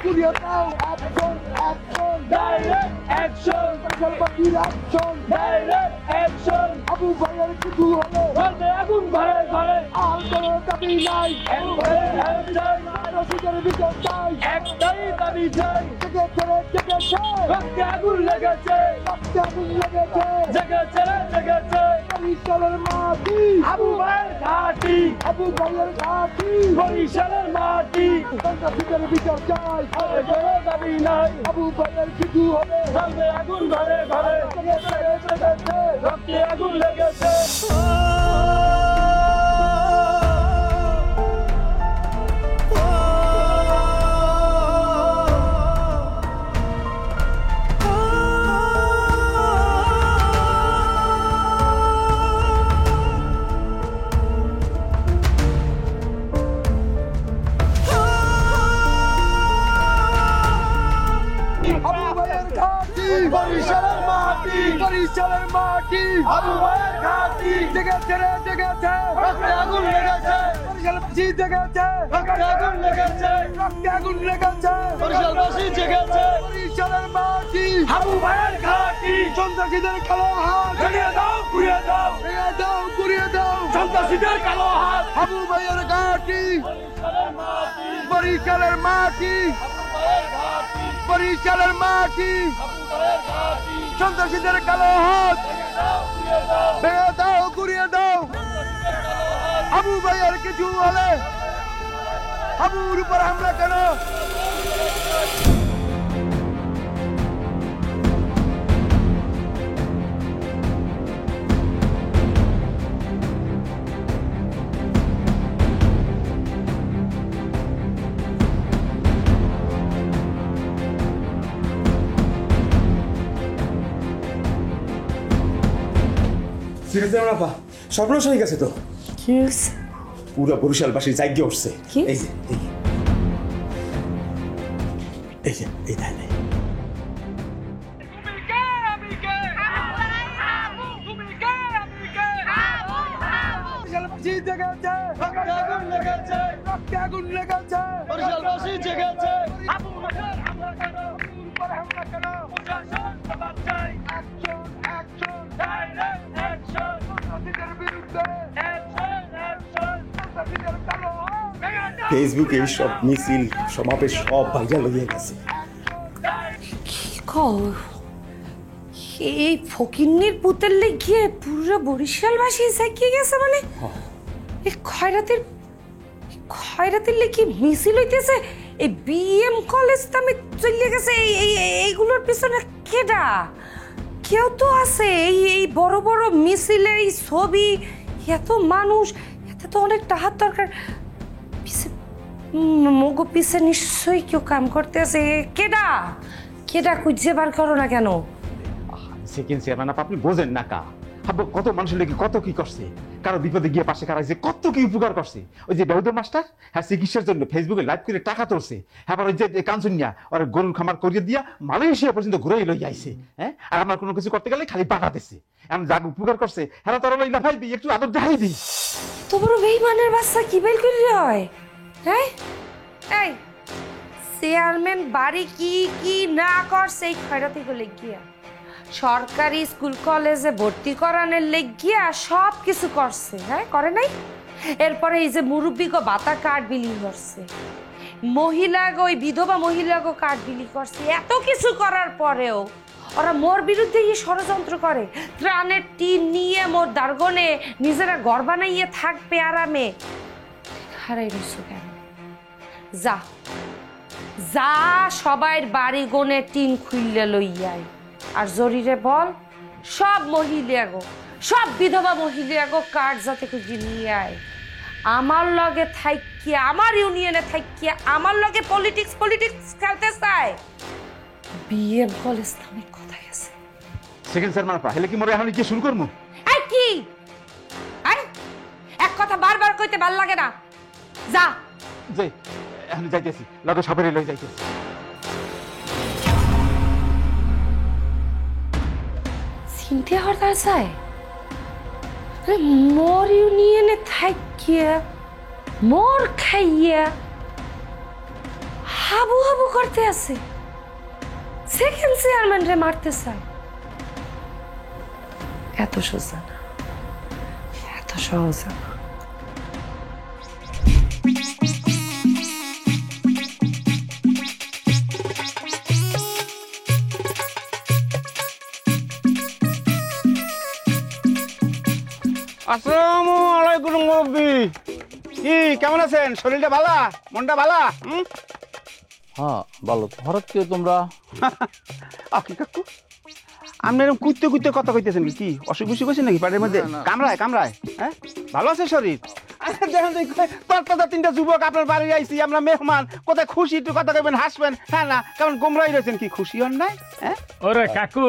L: গুড়িয়ে দাও। অ্যাকশন, অ্যাকশন, ডাইরেক্ট অ্যাকশন, বরিশালবাসীর অ্যাকশন, ডাইরেক্ট অ্যাকশন। আবু ভাইয়ের কিছু হলে ঘরে আগুন ঘরে ঘরে, আর কোনো দাবি নাই, সন্ত্রাসীদের বিচার চাই, একটাই দাবি চাই। জেগেছে রে জেগেছে, রক্তে আগুন লেগেছে, রক্তে আগুন লেগেছে, জেগেছে রে জেগেছে। বরিশালের মাটি আবু ভাইয়ের ঘাটি, আবু ভাইয়ের ঘাটি, বরিশালের মাটি। সন্ত্রাসীদের বিচার চাই, আর কোনো দাবি নাই। আবু ভাইয়ের কিছু হলে জ্বলবে আগুন ঘরে ঘরে, জেগেছে রে জেগেছে, রক্তে আগুন লেগেছে। বরিশালের মাটি, বরিশালের মাটি আবু ভাইয়ের ঘাটি, জেগেছে রে জেগেছে, রক্তে আগুন লেগেছে, বরিশালবাসী জেগেছে, রক্তে আগুন লেগেছে, রক্তে আগুন লেগেছে, বরিশালবাসী জেগেছে। বরিশালের মাটি আবু ভাইয়ের ঘাটি, সন্ত্রাসীদের কালো হাত ভেঙে দাও, গুড়িয়ে দাও, ভেঙে দাও, গুড়িয়ে দাও। সন্ত্রাসীদের কালো হাত আবু ভাইয়ের ঘাটি, বরিশালের মাটি, বরিশালের মাটি, সন্ত্রাসীদের কালো হাত ভেঙে দাও, গুড়িয়ে দাও। আবু ভাইয়ের কিছু হলে আবুর উপর হামলা কেন?
F: সর্বনাশ হয়ে গেছে তো।
A: কি হয়েছে?
F: পুরো বরিশালবাসী জাগিয়ে উঠছে।
A: কি?
F: এই যে এই যে এই দেখ
L: বরিশালবাসী জেগেছে, রক্তে আগুন লেগেছে, রক্তে আগুন লেগেছে, বরিশালবাসী জেগেছে। আবু ভাইয়ের হামলা কেন? আবুর উপর হামলা কেন? প্রশাসন জবাব চাই। অ্যাকশন, অ্যাকশন, ডাইরেক্ট অ্যাকশন, সন্ত্রাসীদের বিরুদ্ধে অ্যাকশন, অ্যাকশন, সন্ত্রাসীদের কালো হাত ভেঙে দাও।
F: ফেসবুকে এই সব মিছিল সমাবেশ সব ভাইরাল হয়ে গেছে।
P: এই ফকিন্নির পুতের লেগে পুরো বরিশালবাসী জাগিয়ে গেছে মানে? এই খয়রাতের লেগে মিছিল হইতেছে, এই বিএম কলেজ নামে চলে গেছে। এইগুলোর পিছনে কেডা? কেউ তো আছে। এই বড় বড় মিছিলের এই ছবি, এত মানুষ, এতে তো অনেক টাকার দরকার। মগো পিছে নিশ্চয়ই কেউ কাম করতে আছে। কেডা কেডা খুঁজে বার করো না কেন?
F: সেকেন্ড চেয়ারম্যান আপনি বোঝেন না কা হাব্বু কত মানুষের লেগে কত কি করছে, কারো বিপদে গিয়ে পাশে কারাইছে, কত কি উপকার করছে। ওই যে বেহুদর মাস্টার হ্যাঁ চিকিৎসার জন্য ফেসবুকে লাইভ করে টাকা তুলছে, হ্যাঁ ওই যে কাঞ্চনিয়া ওর গরুর খামার করিয়ে দিয়া মালয়েশিয়া পর্যন্ত ঘুরে লই আইছে। হ্যাঁ আর আমার কোনো কিছু করতে গেলে খালি পাঠা দিচ্ছে। এমন যা উপকার করছে হ্যাঁ তোর ওই লাফাই দিই একটু আদর দেখাই দিই।
P: তোমার বেইমানের বাচ্চা কি বেল করে হয়? হ্যাঁ এই চেয়ারম্যান বাড়ি কি কি না করছে এই খয়রাতি গুলো গিয়া সরকারি স্কুল কলেজে ভর্তি করানোর লেগিয়া সব কিছু করছে। হ্যাঁ করে নাই? এরপরে এই যে মুরব্বীগো ভাতা কার্ড বিলি করছে, মহিলাগো ওই বিধবা মহিলাগো কার্ড বিলি করছে। এত কিছু করার পরেও ওরা মোর বিরুদ্ধে এই ষড়যন্ত্র করে, ত্রাণের টিন নিয়ে মোর দারগনে নিজেরা ঘর বানাইয়ে থাকবে আরামে। হারাই রইছো কেন? যা যা সবাই বাড়ি গনে টিন খুললে লইয়াই, আর জরিরে বল সব মহিলাগো সব বিধবা মহিলাগো কার্ড যাতে খুঁজে নিয়ে আয়। আমার লগে থাইকিয়া আমার ইউনিয়নে থাইকিয়া আমার লগে পলিটিক্স খেলতে চায়। বিএম কলেজ নামে কথাই আছে।
F: সেকেন্ড চেয়ারম্যান আপা হেলে কি মরে এখন কি শুরু করবো?
P: এই কি আই এক কথা বারবার কইতে ভাল লাগে না। যা
F: যে এখন যাইতেছি লগে সবারই লই যাইতেছি।
P: চিনতে হরতার চাই মোর ইউনিয়নে থাকিয়া মোর খাইয়া হাবু হাবু করতে আছে, সেকেন্ড চেয়ারম্যান রে মারতে চায়। এত সোজা না, এত সহজ না।
F: আসসালামু আলাইকুম মুরব্বি, কি কেমন আছেন? শরীরটা ভালো, মনটা ভালো?
N: হ্যাঁ ভালো। হঠাৎ কেউ তোমরা
F: কাকু আপনি এরকম কুইতে কুইতে কথা কইতেছেন কি? অসুখ বিসুখ হয়েছে নাকি পাড়ের মধ্যে? কামড়ায় কামড়ায়? হ্যাঁ ভালো আছে শরীর? দেখেন তরতাজা তিনটা যুবক আপনার বাড়ি আইছি, আমরা মেহমান, কোথায় খুশি একটু কথা কইবেন, হাসবেন। হ্যাঁ না কেমন গোমরাই রয়েছেন, কি খুশি হন নাই? হ্যাঁ
H: ওরে কাকু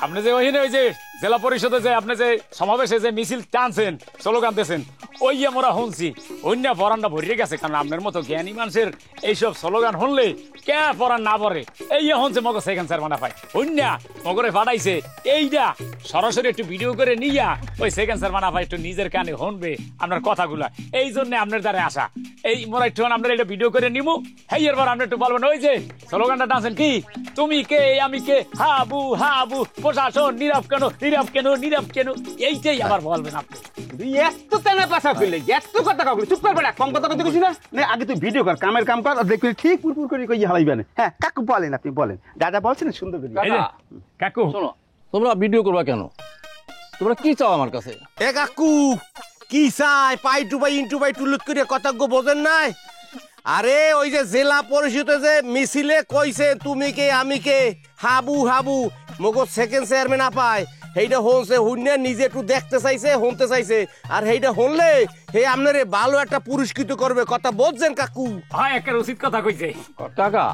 H: আপনি যে ওইখানে ওই যে জেলা পরিষদে যে আপনি যে সমাবেশে যে মিছিল টানছেন স্লোগান দিয়েছেন ওই আমরা শুনছি, অন্য পরানটা ভরিয়ে গেছে। কারণ আপনার মতো জ্ঞানী মানুষের এইসব স্লোগান শুনলে কে পরান না পড়ে এই শুনছে মগো সেকেন্ড চেয়ারম্যান পায় অন্য মগরে ফাটাইছে। এইটা সরাসরি একটু ভিডিও করে নিয়া ওই সেকেন্ড চেয়ারম্যান পায় একটু নিজের কানে শুনবে আপনার কথাগুলা, এই জন্য আপনার দ্বারা আসা। এই মোরা একটু আপনার এটা ভিডিও করে নিবো, হেই এরপর আপনি একটু বলবেন ওই যে স্লোগানটা টানছেন কি তুমি কে আমি কে হাবু হাবু প্রশাসন নীরব কেন নীরব কেন নীরব কেন, এইটাই আবার বলবেন আপনি।
F: এত তেনা পাশা ফেলে এত কথা কাউকে চুপ করবে না, কম কথা কইতে কইছি না। আগে তুই ভিডিও কর, কামের কাম কর, দেখবি ঠিক পুরপুর করে কই হালাইবেন। হ্যাঁ কাকু বলেন, আপনি বলেন, দাদা বলছেন সুন্দর করে।
H: কাকু
N: শোনো, তোমরা ভিডিও করবা কেন? তোমরা কি চাও আমার কাছে?
G: এ কাকু কি চাই? পাই টুবাই ইন্টুবাই টুলুত করে কথাজ্ঞ বোঝেন নাই? আরে ওই যে জেলা পরিষদে যে মিছিলে কইছে তুমি কে আমি কে হাবু হাবু মগো সেকেন্ড চেয়ারম্যান আপায়, সেইটা হনছে হুন্যা নিজে একটু দেখতে চাইছে শুনতে চাইছে, আর সেইটা হনলে হে আপনারে ভালো একটা পুরস্কৃত করবে। কথা বলছেন কাকু?
H: হ্যাঁ একটা উচিত কথা কইছে।
N: কাকা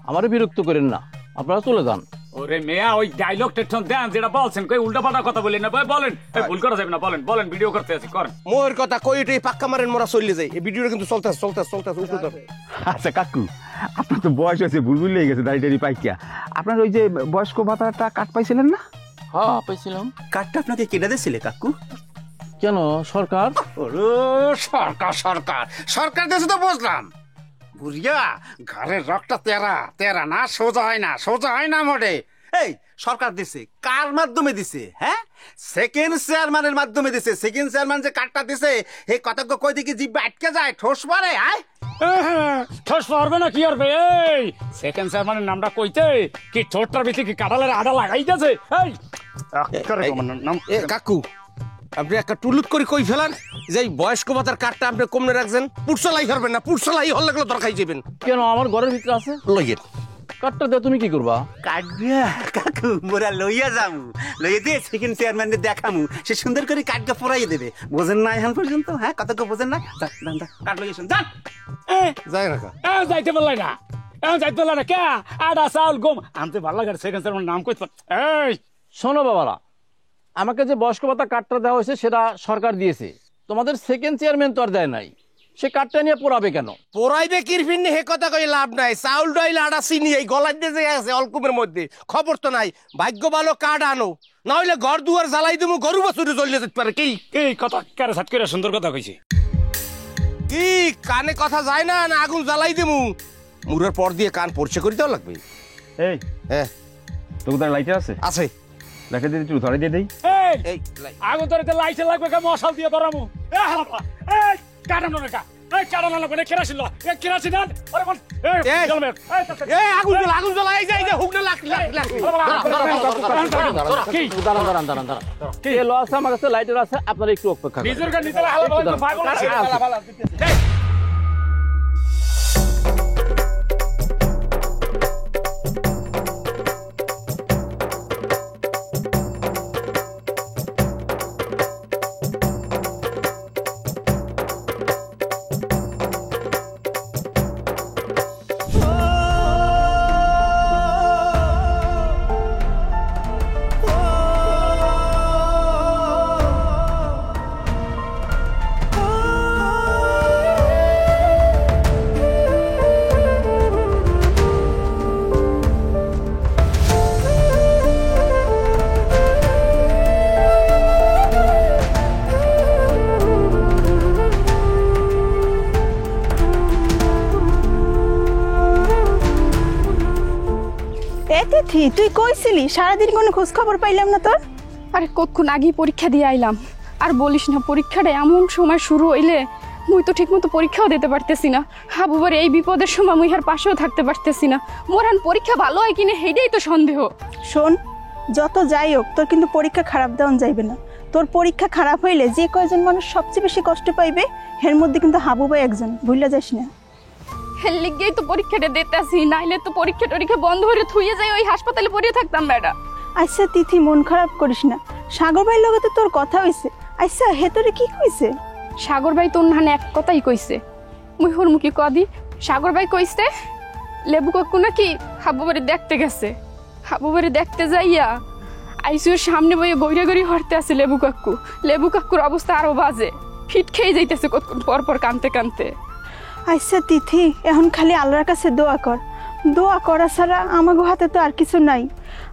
N: আমারে বিরক্ত করেন না, আপনারা চলে যান।
H: ওরে মেয়া ওই ডায়লগটা ঠন দেন যেটা বলছেন, কই উল্টাপাল্টা কথা বলেন না, বলেন ভুল করা যাবে না, বলেন বলেন ভিডিও করতে আছি করেন।
G: মোর কথা কই এটাই পাক্কা মারেন মোরা চলে যাই। এই ভিডিওটা কিন্তু চলতেছে চলতেছে চলতেছে উঠে ধর।
F: আচ্ছা কাকু আপনার তো বয়স হয়েছে, বুলবুল লেগে গেছে দাড়ি টাড়ি পাইকিয়া। আপনার ওই যে বয়স্ক ভাতাটা কাট পাইছিলেন না?
N: হ্যাঁ পাইছিলাম।
F: কাটটা আপনাকে কেটে দিয়েছিলে কাকু?
N: কেন সরকার?
Q: সরকার সরকার সরকার দেশে তো বুঝলাম, বুঝিয়া ঘরের রকটা তেরা তেরা না, সোজা হয় না, সোজা হয় না মোটে।
G: এই সরকার দিছে কার মাধ্যমে দিছে? হ্যাঁ সেকেন্ড চেয়ারম্যানের মাধ্যমে দিছে। সেকেন্ড চেয়ারম্যান যে কার্ডটা দিছে এই কথাকে কই দিকে জিব্বা আটকে যায়, ঠোস মারে। আয়
H: ঠোস মারবে না কি করবে? এই সেকেন্ড চেয়ারম্যানের নামটা কইতে কি ঠোঁটটার ভিতরে কি কাঁঠালের আডা লাগাইতেছে? এই
G: কাকু আপনি একটা টুলুত করে কই ফেলান যে এই বয়স্ক ভাতার কার্ডটা আপনি কমনে রাখছেন, পুরসলাই করবেন না, পুরসলাই হল লাগলো দরকার যাবেন।
N: কেন আমার ঘরের ভিতরে আছে?
G: লইয়েন
N: কার্ডটা দিয়ে তুমি কি করবা?
F: কাটবিয়া কাকু মোরা লইয়া যামু,
Q: লইয়ে দিয়ে সেকেন্ড চেয়ারম্যানের দেখামু, সে সুন্দর করে কাঠটা পরাইয়ে দেবে। বোঝেন না এখন পর্যন্ত? হ্যাঁ, কতকে বোঝেন না? কাঠ লইয়ে শুন, যান।
H: যাই না যাইতে পারলাই না, এখন যাইতে পারলাই না কে? আটা চাউল গম আনতে ভালো লাগে, সেকেন্ড চেয়ারম্যান নাম কইতে। এই
N: শোনো বাবারা, আমাকে যে বয়স্ক ভাতা কার্ডটা দেওয়া হয়েছে সেটা সরকার দিয়েছে, তোমাদের সেকেন্ড চেয়ারম্যান তো আর দেয় নাই। সে কার্ডটা নিয়ে পোড়াবে কেন?
G: পোড়াইবে কিরফিন হে কথা কই লাভ নাই। চাউল ডাইল আটা চিনি এই গলার দিয়ে যে আছে অলকুমের মধ্যে, খবর তো নাই। ভাগ্য ভালো কার্ড আনো, না হইলে ঘর দুয়ার জ্বালাই দেবো, গরু বাছুরে জ্বলিয়ে যেতে পারে। কি
H: এই কথা কারে সাত করে সুন্দর কথা কইছি।
G: কি কানে কথা যায় না, না আগুন জ্বালাই দেবো? মুরের পর দিয়ে কান পরিষ্কার করে দেওয়া লাগবে।
F: এই
G: হ্যাঁ,
F: তোদের লাইটে আছে?
G: আছে।
F: দেখে দিদি, একটু ধরে দিয়ে দেই।
H: এই আগুন ধরে লাইটে লাগবে, মশাল দিয়ে ধরামু। এ হালাপা, এই কাটানো না কা, এই কাটানো লাগবে না, কেরাসিন লা, এই কেরাসিন আন। আরে বল, এই জলমে,
G: এই আগুন জ্বালা, আগুন জ্বালা, এই যে হুকনা লাগ
N: কি দাঁড়ান কি এলো আছে আমার কাছে, লাইটার আছে, আপনারা একটু অপেক্ষা করেন।
H: নিজের গান নিজের হালাপা পাগল আছে।
R: তুই কইছিলি সারাদিন কোনো খোঁজ খবর পাইলাম না তোর।
S: আরে কতক্ষণ আগেই পরীক্ষা দিয়ে আইলাম, আর বলিস না, পরীক্ষাটা এমন সময় শুরু হইলে মুই তো ঠিক মতো পরীক্ষাও দিতে পারতেছি না। হাবুবার এই বিপদের সময় মুই আর পাশেও থাকতে পারতেছি না। মোরান পরীক্ষা ভালো হয় কিনা সেইটাই তো সন্দেহ।
R: শোন, যত যাই হোক তোর কিন্তু পরীক্ষা খারাপ দেওয়া যাইবে না। তোর পরীক্ষা খারাপ হইলে যে কয়জন মানুষ সবচেয়ে বেশি কষ্ট পাইবে এর মধ্যে কিন্তু হাবুবাই একজন, ভুলে যাস না।
S: হের লিগেই তো পরীক্ষাটা দিতেছি, নাইলে তো পরীক্ষা টরীক্ষা বন্ধ হয়ে থুয়ে যাই ওই হাসপাতালে পড়ে থাকতাম বেটা।
R: আচ্ছা তিথি, মন খারাপ করিস না, সাগর ভাইয়ের লগে তো তোর কথা হইছে। আচ্ছা হে তোরে কি কইছে?
S: সাগর ভাই তোর নাহানে এক কথাই কইছে, মুই হর মুখী কদি। সাগর ভাই কইছে লেবু কাকু নাকি হাবুবাড়ি দেখতে গেছে। হাবুবাড়ি দেখতে যাইয়া আইসিউর সামনে বইয়ে গড়িয়া গড়ি হরতে আছে লেবু কাকু। লেবু কাকুর অবস্থা আরো বাজে, ফিট খেয়ে যাইতেছে কতক্ষণ পর পর কানতে কানতে।
R: আচ্ছা তিথি, এখন খালি আল্লাহর কাছে দোয়া কর। দোয়া করা ছাড়া আমাগো হাতে তো আর কিছু নাই।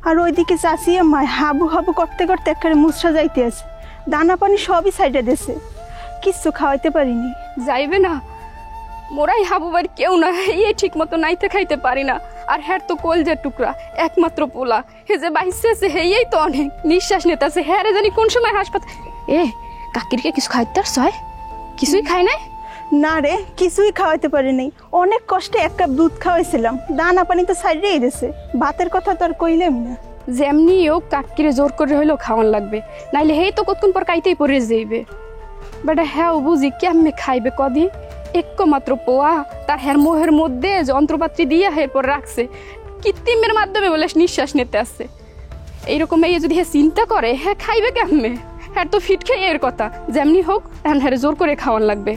R: আর ওইদিকে চাচিয়ে মায় হাবু হাবু করতে করতে একেবারে মুসরা যাইতে আছে, দানা পানি সবই সাইডে দিয়েছে, কিচ্ছু খাওয়াইতে পারিনি।
S: যাইবে না, মোরাই হাবুবার কেউ না, এই ঠিক মতো নাইতে খাইতে পারি না। আর হ্যার তো কলজের টুকরা, একমাত্র পোলা, হে যে বাইসে আছে হেই তো অনেক নিঃশ্বাস নিতে আছে। হ্যাঁ রে, জানি কোন সময় হাসপাতাল। কাকিরকে কিছু খাইতে আর সয়? কিছুই খায় নাই?
R: না রে, কিছুই খাওয়াইতে পারি নাই। অনেক কষ্টে এক কাপ দুধ খাওয়াইছিলাম, দানা পানি তো সাইডেই দিয়েছে। ভাতের কথা তো আর কইলাম না।
S: যেমনি ও কাকিরে জোর করে হইলেও খাওয়ান লাগবে, নাইলে হেই তো কতক্ষণ পর কাইতেই পড়ে যাইবে। বেটা হ্যাঁ বুঝি কেমনে খাইবে কদি? একমাত্র পোয়া, তার হ্যার মোহের মধ্যে যন্ত্রপাতি দিয়ে এরপর রাখছে, কৃত্রিমের মাধ্যমে বলে নিঃশ্বাস নিতে আসছে। এইরকম এই যদি হ্যাঁ চিন্তা করে, হ্যাঁ খাইবে কেমনে? হ্যাঁ তো ফিট খেয়ে এর কথা, যেমনি হোক এখন হ্যাঁ জোর করে খাওয়ান লাগবে।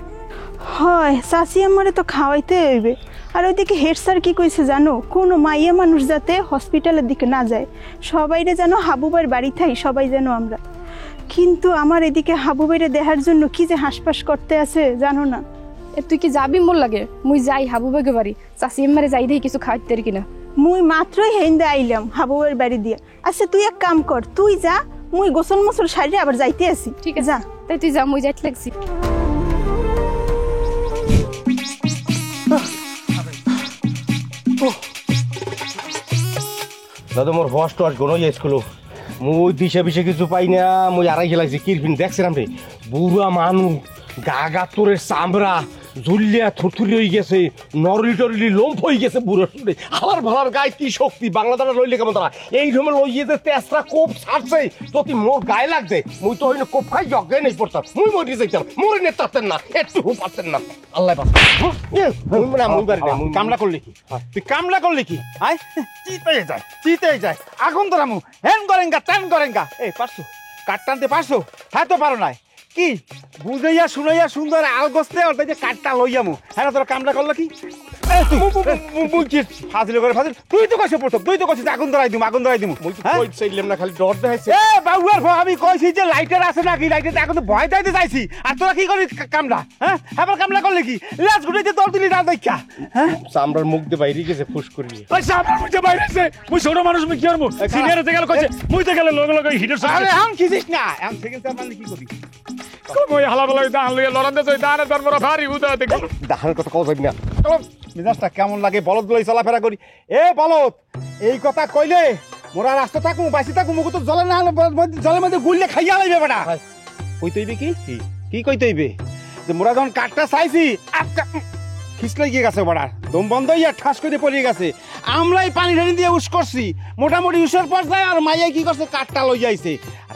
R: হয় চাচি আমারে তো খাওয়াইতে হইবে। আর ওইদিকে হেড স্যার কি কইছে জানো, কোনো মাইয়া মানুষ যাতে হসপিটালের দিকে না যায়, সবাইরে যেন হাবুবার বাড়ি থাই, সবাই যেন আমরা। কিন্তু আমার এদিকে হাবুবাইরে দেখার জন্য কি যে হাসপাস করতে আছে জানো না।
S: তুই কি যাবি মোর লাগে? মুই যাই হাবুবাইকে বাড়ি, চাচি এমারে যাই দেই কিছু খাইতে আর কিনা।
R: মুই মাত্রই হেন্দে আইলাম হাবুবার বাড়ি দিয়ে। আচ্ছা তুই এক কাম কর, তুই যা, মুই গোসল মোসল সাইডে আবার যাইতে আসি।
S: ঠিক আছে যা, তাই তুই যা, মুই যাইতে লাগছি।
G: দাদা মোর হস টস কোনো স্কুল মুই দিশে বিশে কিছু পাই না। মুই আড়াই খেলাইছি কিরপিন দেখছিলাম রে, বুড়া মানুষ, গা গা তোরের চামড়া,
Q: জুলিয়া থুরথুরি হয়ে গেছে, নরলি টরলি লোম্ফ হয়ে গেছে বুড়ো শুনে। হালার ভালার গায়ে কি শক্তি, বাংলাদেশে রইলে কেমন তারা এই সময় লইয়ে যে তেসরা কোপ ছাড়ছে যদি মোর গায়ে লাগছে, মুই তো হইলে কোপ খাই জগে নেই পড়তাম, মুই মরি যাইতাম, মরে নিতে পারতেন না, একটু পারতেন না। আল্লাহ কামলা করলে কি তুই কামলা করলে কি? আয় চিতে যায় আগুন ধরামু, হ্যান করেঙ্গা ত্যান করেঙ্গা। এই পারছো কাঠ টানতে পারছো? হ্যাঁ তো পারো নাই কি বুঝাইয়া শুনাইয়া সুন্দর আলগস্তে ওর যে কাঠটা লইয়ামু, হ্যাঁ তোরা কামলা করলো কি? ফাজিল করে ফাজিল, তুই তো কইছিস প্রথম, তুই তো কইছিস আগুন ধরাই দিমু আগুন ধরাই দিমু। না খালি ডর দেখাইছে। এ বাবুয়ার আমি কইছি যে লাইটার আছে নাকি, লাইটার এখন তো ভয় দাইতে চাইছি, আর তোরা কি করিস কামলা? হ্যাঁ আবার কামলা করলে কি? লাশ গুটাইতে দর দিলি না দেখা, হ্যাঁ চামড়ার মুখ দিয়ে বাইরে গেছে ফুস করিয়ে।
H: ওই চামড়ার মুখ দিয়ে বাইরে গেছে, মুই ছোট মানুষ মুই কি করব? সিনিয়রতে গেল কইছে, মুই তো গেলে লগে লগে হিটার সাথে।
Q: আরে আম খিজিস না, আম সেকেন্ড টাইম মানে কি করবি?
H: কই হালা বলা দান লইয়া লড়ান্দে যাই, দানে তোর মোরা ভারী উদা দেখ।
Q: দানের কথা কও যাবি না, মেজাজটা কেমন লাগে বলদ গুলো চলাফেরা করি। এ বলদ, এই কথা কইলে মোরা রাস্তা থাকু বাঁচি থাকু, মুখ তো জলে না জলের মধ্যে গুললে খাইয়া লাইবে বেটা। কইতে হইবে কি কি কইতে হইবে যে মোরা যখন কাঠটা চাইছি খিসলাই গিয়ে গেছে বেটা, দম বন্ধ হইয়া ঠাস করে পড়িয়ে গেছে। আমরাই পানি ঢানি দিয়ে উস করছি, মোটামুটি উসের পর যায়, আর মাইয়া কি করছে কাঠটা লই যাইছে,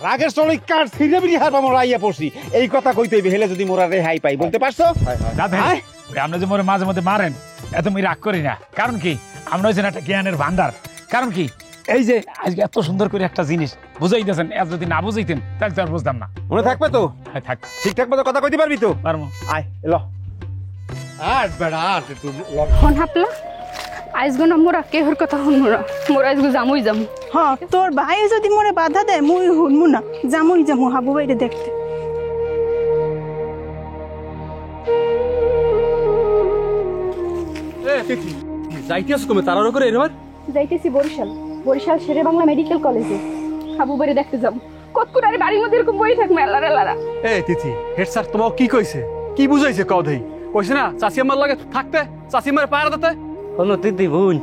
Q: রাগের চড়ে কাঠ ছিঁড়ে বিড়ি হার মোরা আইয়া পড়ছি। এই কথা কইতে হইবে, হেলে যদি মোরা রেহাই পাই, বলতে পারছো?
H: আমরা যে মোরে মাঝে মধ্যে মারেন, এত আমি রাগ করি না, কারণ কি আমরা হচ্ছেন একটা জ্ঞানের ভান্ডার। কারণ কি এই যে আজকে এত সুন্দর করে একটা জিনিস বুঝাইতেছেন, এত যদি না বুঝাইতেন তাহলে তো আর বুঝতাম না।
Q: মনে থাকবে তো?
H: হ্যাঁ থাক,
Q: ঠিকঠাক মতো কথা কইতে পারবি তো?
H: পারবো।
Q: আয় এলো আর বেড়া আর একটু
S: হন হাপলা আইজগো না মোরা কেহর কথা শুনবো না, মোরা আইজগো জামুই যামু।
R: হ্যাঁ তোর ভাই যদি মোরে বাধা দেয় মুই শুনবো না, জামুই যামু হাবু বাইরে দেখতে।
T: যাইতেছ কমে তাড়ারো করে এরবার?
S: যাইতেছি বরিশাল, বরিশাল শেরে বাংলা মেডিকেল কলেজে হাবু বাইরে দেখতে যাবো। কতক্ষণ আরে বাড়ির মধ্যে এরকম বই থাকবে এলারা এলারা।
T: এ তিথি, হেড স্যার তোমাকে কি কইছে, কি বুঝাইছে কও দেই? কইছে না চাচি আমার লাগে থাকতে, চাচি মারে পায়রা দিতে।
D: হলো তিথি বোন,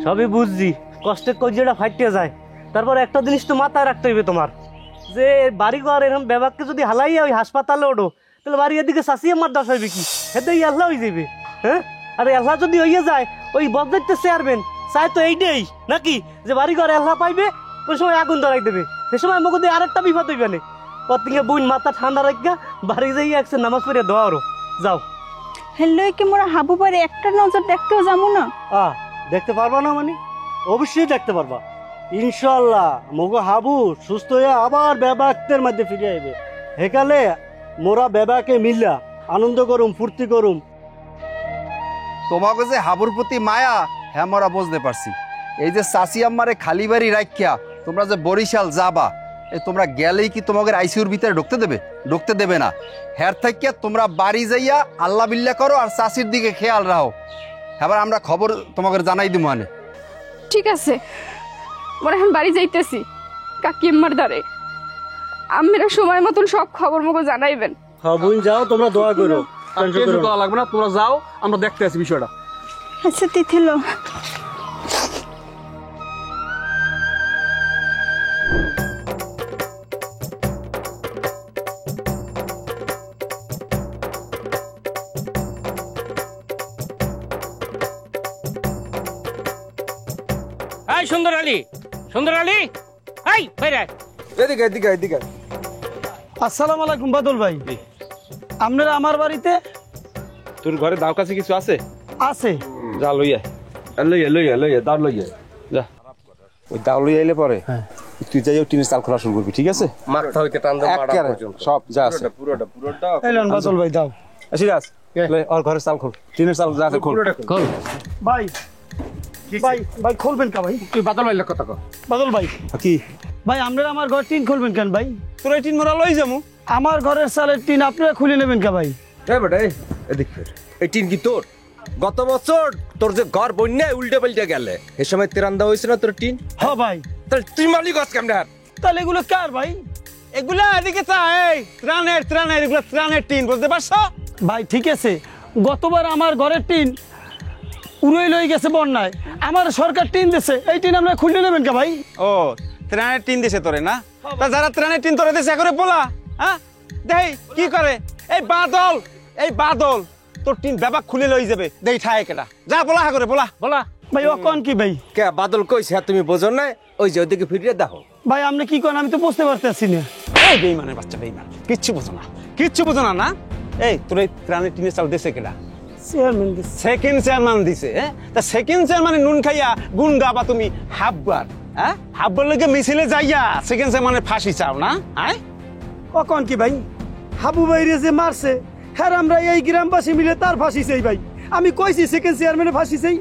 D: সবই বুঝছি, কষ্টের কজিটা ফাইটে যায়। তারপর একটা জিনিস তো মাথায় রাখতে হইবে তোমার, যে বাড়ি ঘর এরকম ব্যাপারকে যদি হালাইয়া ওই হাসপাতালে ওঠো, তাহলে বাড়ি এদিকে চাচি আমার দশ হইবে কি? হেতেই আল্লাহ হয়ে যাবে। হ্যাঁ আর আল্লাহ যদি হইয়া যায়, ওই বদলাইতে চেয়ারম্যান চাই তো এইটাই নাকি, যে বাড়ি ঘরে আল্লাহ পাইবে, ওই সময় আগুন ধরাই দেবে, সে সময় মুখ দিয়ে আর একটা বিপদ হইবে না। প্রত্যেকে বোন মাথা ঠান্ডা রাখা বাড়ি যাই একসে নামাজ পড়িয়া দোয়ারও যাও।
R: হ্যালো কি মোরা হাবু বাইরে একটা নজর দেখতেও যাবো না?
D: দেখতে পারবা না মানে? অবশ্যই দেখতে পারবা ইনশাল্লাহ। মগো হাবু সুস্থ হয়ে আবার বেবাকের মধ্যে ফিরে আইবে, হেকালে মোরা বেবাকে মিল্লা আনন্দ করুম ফুর্তি করুম।
O: তোমাকে যে হাবুর প্রতি মায়া হ্যাঁ আমরা বুঝতে পারছি। এই যে চাচি আম্মারে খালি বাড়ি রাখিয়া তোমরা যে বরিশাল যাবা, এই তোমরা গেলেই কি তোমাদের আইসিউর ভিতরে ঢুকতে দেবে? ঢুকতে দেবে না। হ্যার থাকিয়া তোমরা বাড়ি যাইয়া আল্লাহ বিল্লাহ করো আর চাচির দিকে খেয়াল রাখো। এবার আমরা খবর তোমাদের জানাই দিব। মানে
S: ঠিক আছে, মোরা এখন বাড়ি যাইতেছি, কাকি আম্মার দ্বারে আম্মেরা সময় মতন সব খবর মগো জানাইবেন।
D: হ্যাঁ বোন যাও, তোমরা দোয়া করো,
T: লাগবে না, তোমরা যাও, আমরা দেখতে আছি বিষয়টা।
R: আচ্ছা তিথিলো।
D: এই সুন্দর আলী, সুন্দর আলী, এই বাইরে
O: এদিকে এদিকে এদিকে।
T: আসসালামু আলাইকুম বাদল ভাই, আপনারা আমার বাড়িতে?
F: তোর ঘরে দাও কাছে কিছু আছে?
T: আছে।
F: যা লইয়া লইয়া লইয়া লইয়া দাও লইয়া যা। ওই দাও লইয়া এলে পরে তুই যাই টিনের চাল খোলা শুরু করবি, ঠিক আছে?
G: মাথা হইতে টান দাও মারা পর্যন্ত
F: সব যা আছে
G: পুরোটা
T: এলন বাদল ভাই দাও।
F: সিরাজ ওর ঘরের চাল খোল, টিনের চাল যা আছে খোল খোল।
T: ভাই ভাই ভাই খুলবেন কা ভাই?
Q: তুই বাদল ভাই কথা কর।
T: বাদল ভাই
F: কি
T: ভাই আপনারা আমার ঘর টিন খুলবেন কেন ভাই?
F: তোর এই টিন মোরা লই যামু।
T: আমার ঘরের চালের টিন আপনারা খুলে নেবেন কা ভাই?
G: এই বেটা এদিক ফের, এই টিন কি তোর? গত বছর তোর যে ঘর বন্যায় উল্টে পাল্টে গেলে এ সময় তেরান্দা হয়েছে না তোর টিন?
T: হ্যাঁ ভাই।
G: তাহলে তুই মালিক আজ কেমন?
T: তাহলে এগুলো কার ভাই?
F: এগুলা এদিকে চা, এই ত্রাণের ত্রাণের এগুলো ত্রাণের টিন, বুঝতে পারছো
T: ভাই? ঠিক আছে, গতবার আমার ঘরের টিন উড়ে লই গেছে বন্যায়, আমার সরকার টিন দিছে, এই টিন আমরা খুলে নেবেন কা ভাই?
F: ও ত্রাণের টিন দিছে তোরে না? তা যারা ত্রাণের টিন তোরে দিছে করে বলা, হ্যাঁ দেই কি করে? এই বাদল তোর টিন ব্যাপাক খুলে লই যাবে দেই ঠায় কেটা যা বলা করে বলা
T: বলা ভাই ও কোন কি ভাই
G: কে বাদল কইছে তুমি বোঝো না ওই যে ওইদিকে ফিরিয়ে দেখো
T: ভাই আপনি কি কোন আমি তো বুঝতে পারতেছি না
F: এই বেঈমানের বাচ্চা বেঈমান কিচ্ছু বোঝো না না এই তোর এই ত্রাণের টিনের চাল দেশে কেডা
T: চেয়ারম্যান দিছে
F: সেকেন্ড চেয়ারম্যান দিছে তা সেকেন্ড চেয়ারম্যানে নুন খাইয়া গুণ গাবা তুমি হাববার হাববার লগে মিছিলে যাইয়া সেকেন্ড চেয়ারম্যানের ফাঁসি চাও না
T: ও কোন কি ভাই হাবু ভাইরে যে মারছে হ্যাঁ আমরা এই গ্রামবাসী মিলে তার ফাঁসি চাই ভাই আমি কইছি সেকেন্ড চেয়ারম্যানের ফাঁসি চাই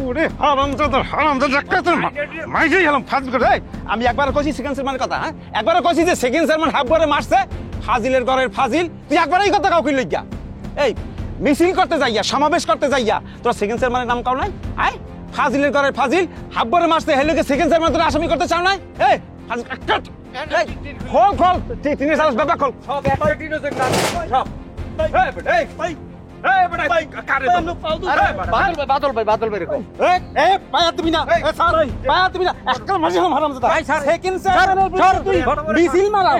F: ওরে হারামজাদা একটা তোর মাইজেই হলাম ফাঁস করে আমি একবার কইছি সেকেন্ড চেয়ারম্যানের কথা একবার কইছি যে সেকেন্ড চেয়ারম্যান হাববারে মারছে ফাজিলের ঘরের ফাজিল তুই একবার এই কথা কাউ কই লইয়া এই মিছিল করতে যাইয়া সমাবেশ করতে যাইয়া তোরা সেকেন্ড চেয়ারম্যানের নাম কাও নাই ফাজিলের ঘরের ফাজিল হাববারে মারছে হেলুকে সেকেন্ড চেয়ারম্যান তোরা আসামি করতে চাও নাই এই ফাজিল কাট খোল তিনের সালস বাবা খোল সব ব্যাপারে টিনোজ না সব এই ভাই এই বড় ভাই কারে বাদল ভাই রেখো এই পায়া তুমি না স্যার পায়া তুমি না একদম মাঝে হারামজাদা ভাই স্যার সেকেন্ড চেয়ারম্যানের তুই মিছিল মারাও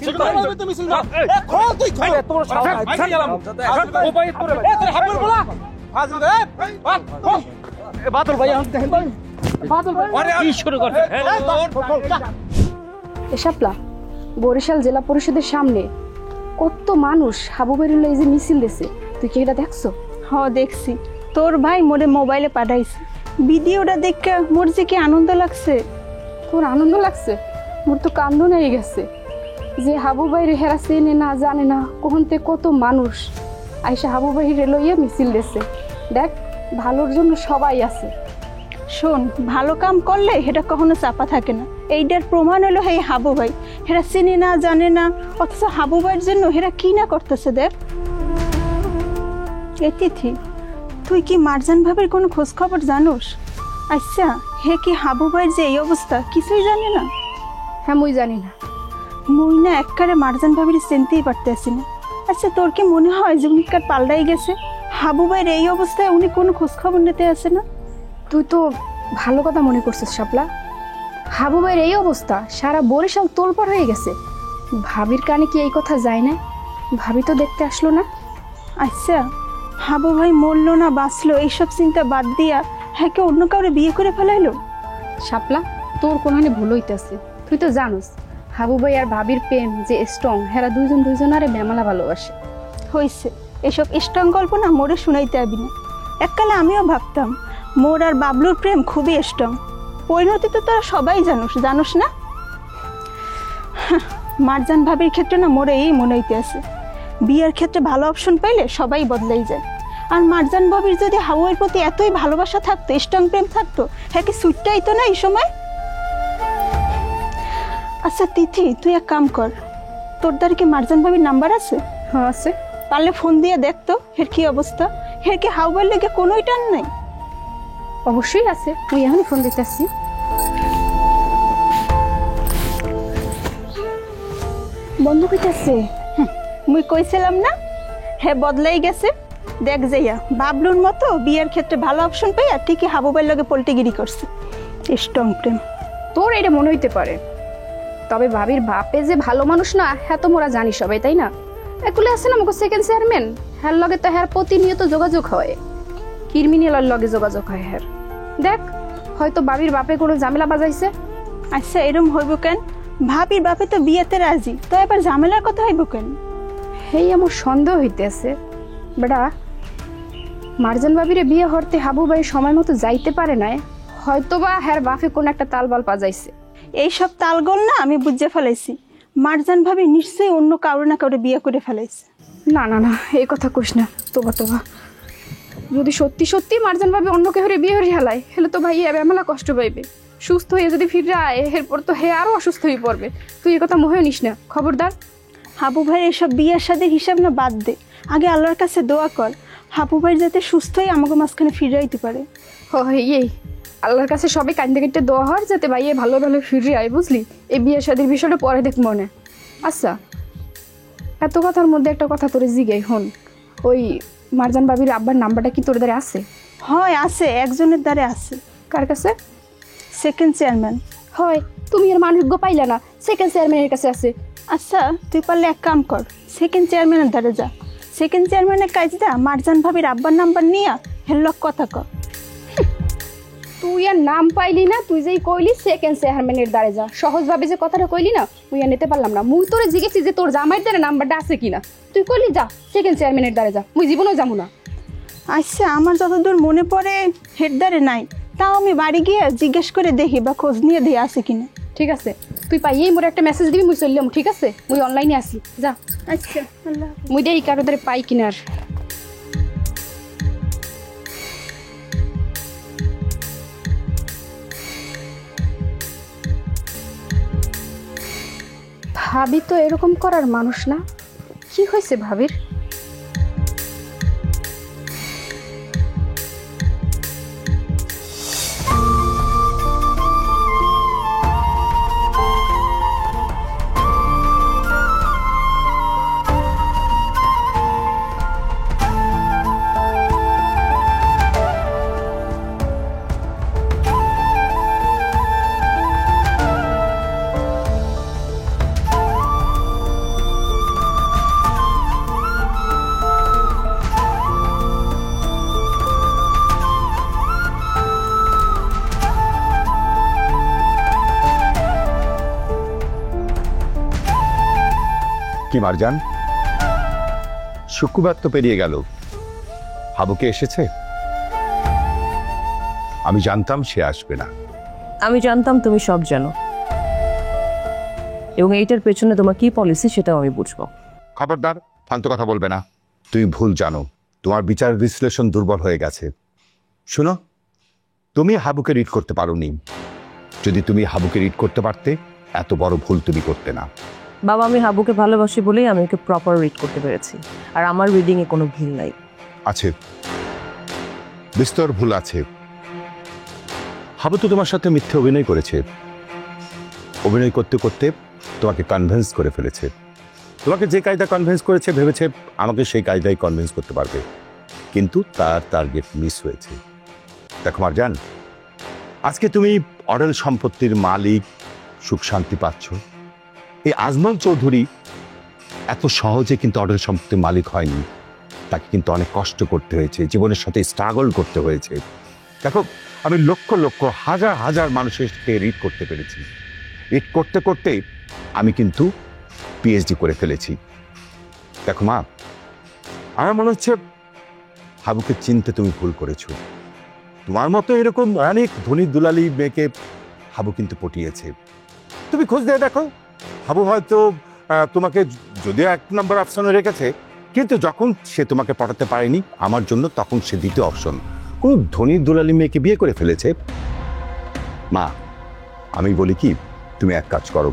F: সেকেন্ড চেয়ারম্যানের তুই মিছিল মার খোল তুই খোল তোর সব ভাই গেলাম উপায় করে তোর হাবুর বলা ফাজিল বাদল ভাই দেখেন বাদল ভাই আরে কি শুরু করছে
S: এসবলা বরিশাল জেলা পরিষদের সামনে কত মানুষ হাবু ভাইয়ের এই যে মিছিল দিছে তুই কি এটা দেখছো?
R: দেখছি তোর ভাই মোরে মোবাইলে পাঠাইছে ভিডিওটা দেখে মোর যে কি আনন্দ লাগছে।
S: তোর আনন্দ লাগছে? মোর তো কান্দন হয়ে গেছে যে হাবু ভাইয়ের হেরা চেনে না জানে না কখন থেকে কত মানুষ আইসা হাবু ভাইয়ের লইয়া মিছিল দিছে। দেখ ভালোর জন্য সবাই আছে।
R: শোন ভালো কাম করলে এটা কখনো চাপা থাকে না। এইটার প্রমাণ হলো এই হাবু ভাই হেরা চিনে না জানে না অথচ হাবু ভাইয়ের জন্য হেরা কি না করতেছে। দেখ এ তিথি তুই কি মারজান ভাবির কোনো খোঁজ খবর জানোস? আচ্ছা হে কি হাবু ভাইয়ের যে এই অবস্থা কিছুই জানে না?
S: হ্যাঁ মুই জানি না।
R: মুই না একবারে মারজান ভাবির চিনতেই পারতেছি না। আচ্ছা তোর কি মনে হয় যে উনি কার পাল্টাই গেছে? হাবু ভাইয়ের এই অবস্থায় উনি কোনো খোঁজ খবর নিতে আসে না?
S: তুই তো ভালো কথা মনে করছিস শাপলা। হাবু ভাইয়ের এই অবস্থা সারা বরিশাল তোলপাড় হয়ে গেছে। ভাবির কানে কি এই কথা যায় না? ভাবি তো দেখতে আসলো না।
R: আচ্ছা হাবু ভাই মরলো না বাঁচলো এইসব চিন্তা বাদ দিয়া হ্যাঁ কে অন্য কাউরে বিয়ে করে ফেলাইলো?
S: শাপলা তোর কোনখানে ভুল হইতেছে। তুই তো জানোস হাবু ভাই আর ভাবির প্রেম যে স্ট্রং, হেরা দুইজনারে বেমালা ভালোবাসে।
R: হইছে এসব স্ট্রং গল্প না মোরে শুনাইতে আবি না। এককালে আমিও ভাবতাম মোর আর বাবলুর প্রেম খুবই স্ট্রং। পরিণতি তো তোরা সবাই জানোস না? মারজান ভাবির ক্ষেত্রে না মোরে এই মনে হইতে আছে বিয়ের ক্ষেত্রে ভালো অপশন পাইলে সবাই বদলাই যায়। আর মারজান ভাবির যদি হাওয়ার প্রতি এতই ভালোবাসা থাকতো, স্ট্রং প্রেম থাকতো, হ্যাঁ কি সুইটটাই তো না এই সময়? আচ্ছা তিথি তুই এক কাম কর, তোর দ্বারা কি মারজান ভাবির নাম্বার আছে?
S: হ্যাঁ আছে।
R: পারলে ফোন দিয়ে দেখতো হের কি অবস্থা। হের কি হাওয়ার লেগে কোনোই টান নাই?
S: অবশ্যই আছে, তুই এখনই ফোন দিতে আসছি।
R: বন্ধ কইতাছে। মুই কইছিলাম না হ্যাঁ বদলাই গেছে। দেখ যাইয়া বাবলুর মতো বিয়ের ক্ষেত্রে ভালো অপশন পাইয়া ঠিকই হাবু ভাইয়ের লগে পল্টিগিরি করছে। স্ট্রং প্রেম
S: তোর এটা মনে হইতে পারে, তবে ভাবির বাপে যে ভালো মানুষ না হ্যাঁ তো মোরা জানি সবাই, তাই না? এগুলো আছে না আমাকে সেকেন্ড চেয়ারম্যান, হ্যার লগে তো হ্যার প্রতিনিয়ত যোগাযোগ হয়, ক্রিমিনালের লগে যোগাযোগ হয় হ্যার। দেখ হয়তো ভাবির বাপে কোনো ঝামেলা বাজাইছে।
R: আচ্ছা এরম হইব কেন? ভাবির বাপে তো বিয়েতে রাজি, তো এবার ঝামেলার কথা হইব কেন?
S: হেই আমার সন্দেহ হইতেছে বেটা মারজান ভাবিরে বিয়ে হরতে হাবু ভাই সময় মতো যাইতে পারে নাই, হয়তোবা হ্যার বাপে কোন একটা তালবাল বাজাইছে।
R: এইসব তালগোল না আমি বুঝে ফেলাইছি, মারজান ভাবি নিশ্চয়ই অন্য কারো না কারো বিয়ে করে ফেলাইছে।
S: না না না এই কথা কইস না, তোবা যদি সত্যি সত্যি মারজান ভাবি অন্য কেউ বিয়ে হয়ে হেলায় হেলে তো ভাই বেমালা কষ্ট পাইবে। সুস্থ হয়ে যদি ফিরে আয় এরপর তো হে আরো অসুস্থ হয়ে পড়বে। তুই এই কথা মোহে নিস না, খবরদার।
R: হাবু ভাই এসব বিয়ের সাথে হিসাব না বাদ দে, আগে আল্লাহর কাছে দোয়া কর হাবু ভাই যাতে সুস্থ হয়ে আমাকে মাঝখানে ফিরে আইতে পারে।
S: এই আল্লাহর কাছে সবাই কান্দে কান্দে দোয়া হয় যাতে ভাই ভালো ভালো ফিরে আয়, বুঝলি? এই বিয়ের শাদীর বিষয়টা পরে দেখ মনে। আচ্ছা এত কথার মধ্যে একটা কথা তোরে জিগাই হন, ওই মারজান ভাবির আব্বার নাম্বারটা কি তোর দ্বারা আছে?
R: হয় আছে, একজনের দ্বারা আছে।
S: কার কাছে?
R: Second chairman.
S: হয় তুমি এর মানযোগ্য পাইলে না, সেকেন্ড চেয়ারম্যানের কাছে আছে।
R: আচ্ছা তুই পারলে এক কাম কর, সেকেন্ড চেয়ারম্যানের দ্বারা যা, সেকেন্ড চেয়ারম্যানের কাজটা মারজান ভাবির আব্বার নাম্বার নিয়ে হেল্লক কথা ক।
S: তুই আর নাম পাইলি না, তুই যেই কইলি সেকেন্ড চেয়ারম্যানের দ্বারে যা, সহজভাবে যে কথাটা কইলি না মুই আর নিতে পারলাম না। মুই তোরে জিজ্ঞেসি যে তোর জামাইয়ের দ্বারা নাম্বারটা আছে কিনা, তুই কইলি যা সেকেন্ড চেয়ারম্যানের দ্বারে যা, মুই জীবনেও যাবো না।
R: আচ্ছা, আমার যতদূর মনে পড়ে হেডদারে নাই, তাও আমি বাড়ি গিয়ে জিজ্ঞেস করে দেখি বা খোঁজ নিয়ে দিয়ে আছে কিনা।
S: ঠিক আছে, তুই পাইয়েই মোর একটা মেসেজ দিবি, মুই চললাম। ঠিক আছে, মুই অনলাইনে আসি, যা।
R: আচ্ছা, আল্লাহ।
S: মুই দেই কারো দ্বারে পাই কিনার। ভাবি তো এরকম করার মানুষ না। কি হয়েছে ভাবির?
U: কি মারজান, শুক্রবার তো পেরিয়ে গেল, হাবুকে এসেছে? আমি জানতাম সে আসবে না।
V: আমি জানতাম তুমি সব জানো, এবং এইটার পেছনে তোমার কি পলিসি সেটাও আমি বুঝবো।
U: খবরদার ফালতু কথা বলবে না, তুমি ভুল জানো, তোমার বিচার বিশ্লেষণ দুর্বল হয়ে গেছে। শোনো, তুমি হাবুকে রিড করতে পারোনি। যদি তুমি হাবুকে রিড করতে পারতে, এত বড় ভুল তুমি করতে না।
V: বাবা, আমি হাবুকে ভালোবাসি বলেই আমি ওকে প্রপার রিড করতে পেরেছি, আর আমার রিডিংয়ে কোনো ভুল নাই।
U: আছে, বিস্তর ভুল আছে। হাবু তো তোমার সাথে মিথ্যে অভিনয় করেছে, অভিনয় করতে করতে তোমাকে কনভিন্স করে ফেলেছে। তোমাকে যে কায়দা কনভিন্স করেছে ভেবেছে আমাকে সেই কায়দায় কনভিন্স করতে পারবে, কিন্তু তার টার্গেট মিস হয়েছে। দেখো মারজান, আজকে তুমি অডেল সম্পত্তির মালিক, সুখ শান্তি পাচ্ছ। এই আজমল চৌধুরী এত সহজে কিন্তু অডেল সম্পত্তির মালিক হয়নি, তাকে কিন্তু অনেক কষ্ট করতে হয়েছে, জীবনের সাথে স্ট্রাগল করতে হয়েছে। দেখো, আমি লক্ষ লক্ষ হাজার হাজার মানুষকে রিড করতে পেরেছি। রিড করতে করতে আমি কিন্তু পিএইচডি করে ফেলেছি। দেখো মা, আমার মনে হচ্ছে হাবুকে চিনতে তুমি ভুল করেছো। তোমার মতো এরকম অনেক ধনী দুলালি মেয়েকে হাবু কিন্তু পটিয়েছে। তুমি খোঁজ দিয়ে দেখো, হাবু হয়তো তোমাকে যদিও 1 নম্বর অপশনে রেখেছে, কিন্তু যখন সে তোমাকে পটাতে পারেনি আমার জন্য, তখন সে দ্বিতীয় অপশন কোন ধনী দুলালি মেয়েকে বিয়ে করে ফেলেছে। মা, আমি বলি কি, তুমি এক কাজ করো,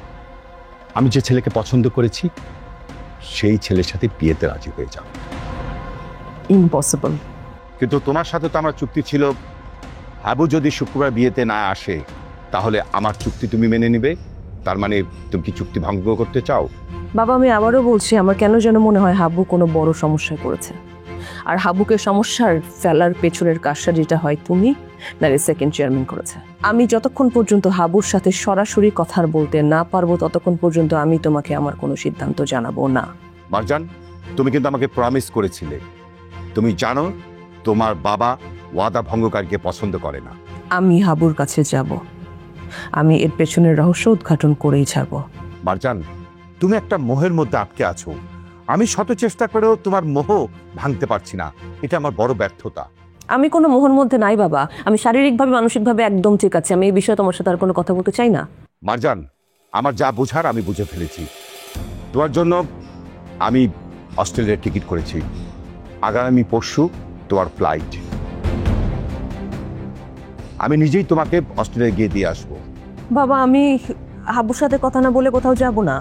U: আমি যে ছেলেকে পছন্দ করেছি সেই ছেলের সাথে বিয়েতে রাজি হয়ে যাও।
V: ইম্পসিবল।
U: কিন্তু তোমার সাথে তো আমার চুক্তি ছিল, হাবু যদি শুক্রবার বিয়েতে না আসে তাহলে আমার চুক্তি তুমি মেনে নিবে। তার মানে তুমি কি চুক্তি ভঙ্গ করতে চাও?
V: বাবা, আমি আবারও বলছি, আমার কেন যেন মনে হয় হাবু কোনো বড় সমস্যায় পড়েছে, আর হাবুকে সমস্যার ফেলার পেছনের কাজটা যেটা হয় তুমি নারে সেকেন্ড চেয়ারম্যান করেছে। আমি যতক্ষণ পর্যন্ত হাবুর সাথে সরাসরি কথা বলতে না পারবো ততক্ষণ পর্যন্ত আমি তোমাকে আমার কোনো সিদ্ধান্ত জানাবো না।
U: মারজান, তুমি কিন্তু আমাকে প্রমিস করেছিলে, তুমি জানো তোমার বাবা ওয়াদা ভঙ্গকারীকে পছন্দ করে না।
V: আমি হাবুর কাছে যাব, আমি এর পেছনের রহস্য উদ্ঘাটন করেই ছাড়বো।
U: মারজান, তুমি একটা মোহের মধ্যে আটকে আছো, আমি শত চেষ্টা করেও তোমার মোহ ভাঙতে পারছি না, এটা আমার বড় ব্যর্থতা।
V: আমি কোনো মোহর মধ্যে নাই বাবা, আমি শারীরিকভাবে মানসিকভাবে একদম ঠিক আছে, আমি এই বিষয়ে তোমার সাথে আর কোনো কথা বলতে চাই না।
U: মারজান, আমার যা বোঝার আমি বুঝে ফেলেছি। তোমার জন্য আমি অস্ট্রেলিয়ার টিকিট করেছি, আগামী পরশু তোমার ফ্লাইট। আমি নিজেই তোমাকে অস্ট্রেলিয়া গিয়ে দিয়ে আসবো।
V: বাবা, আমি হাবুর সাথে কথা না বলে কোথাও যাব না,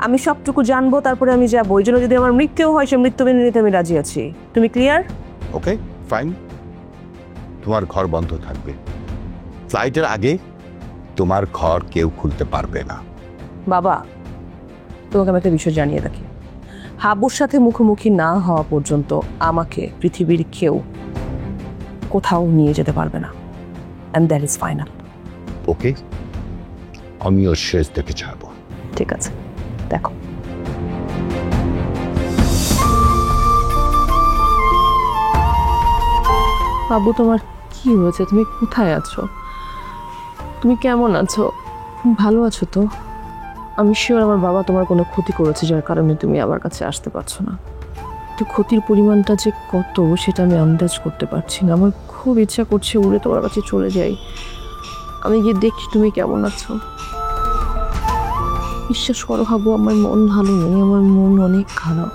V: আমি সবটুকু জানবো তারপরে আমি যাবো। ওই জন্য যদি আমার মৃত্যু হয় সে মৃত্যু মেনে নিতে আমি রাজি আছি। তুমি ক্লিয়ার?
U: ওকে ফাইন, তোমার ঘর বন্ধ থাকবে, ফ্লাইটের আগে তোমার ঘর কেউ খুলতে পারবে না।
V: বাবা, তোমাকে আমি একটা বিষয় জানিয়ে রাখি, হাবুর সাথে মুখোমুখি না হওয়া পর্যন্ত আমাকে পৃথিবীর কেউ কোথাও নিয়ে যেতে পারবে না, অ্যান্ড দ্যাট ইজ ফাইনাল।
U: ওকে, আমিও শেষ দেখে ছাড়বো।
V: ঠিক আছে, দেখো। আব্বু তোমার কি হয়েছে? তুমি কোথায় আছো? তুমি কেমন আছো? তুমি ভালো আছো তো? আমি শিওর আমার বাবা তোমার কোনো ক্ষতি করেছে যার কারণে তুমি আমার কাছে আসতে পারছো না। তো ক্ষতির পরিমাণটা যে কত সেটা আমি আন্দাজ করতে পারছি না। আমার খুব ইচ্ছা করছে উড়ে তোমার কাছে চলে যাই, আমি গিয়ে দেখি তুমি কেমন আছো। বিশ্বাস করো হাবু, আমার মন ভালো নেই, আমার মন অনেক খারাপ।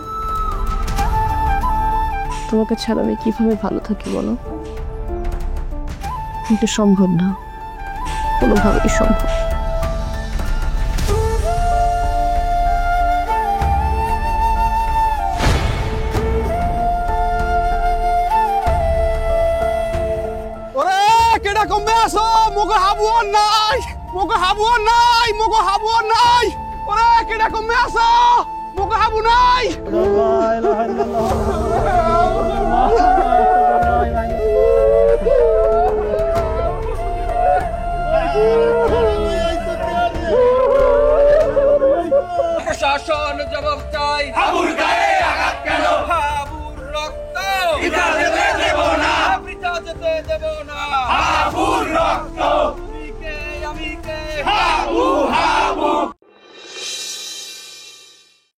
V: তোমাকে ছাড়া আমি কিভাবে ভালো থাকি বলো? কিন্তু সম্ভব না, কোনোভাবেই সম্ভব।
Q: ওরে কেডা কমবে আসো, মোগো হাবুও নাই, মোগো হাবুও নাই, মোগো হাবুও নাই। ওরে কেডা কমবে আসো, মোগো হাবু নাই।
C: প্রশাসন জবাব চাই, হাবুর গায়ে আঘাত কেন? হাবুর রক্ত বৃথা যেতে দেব না, বৃথা যেতে দেব না। হাবুর রক্ত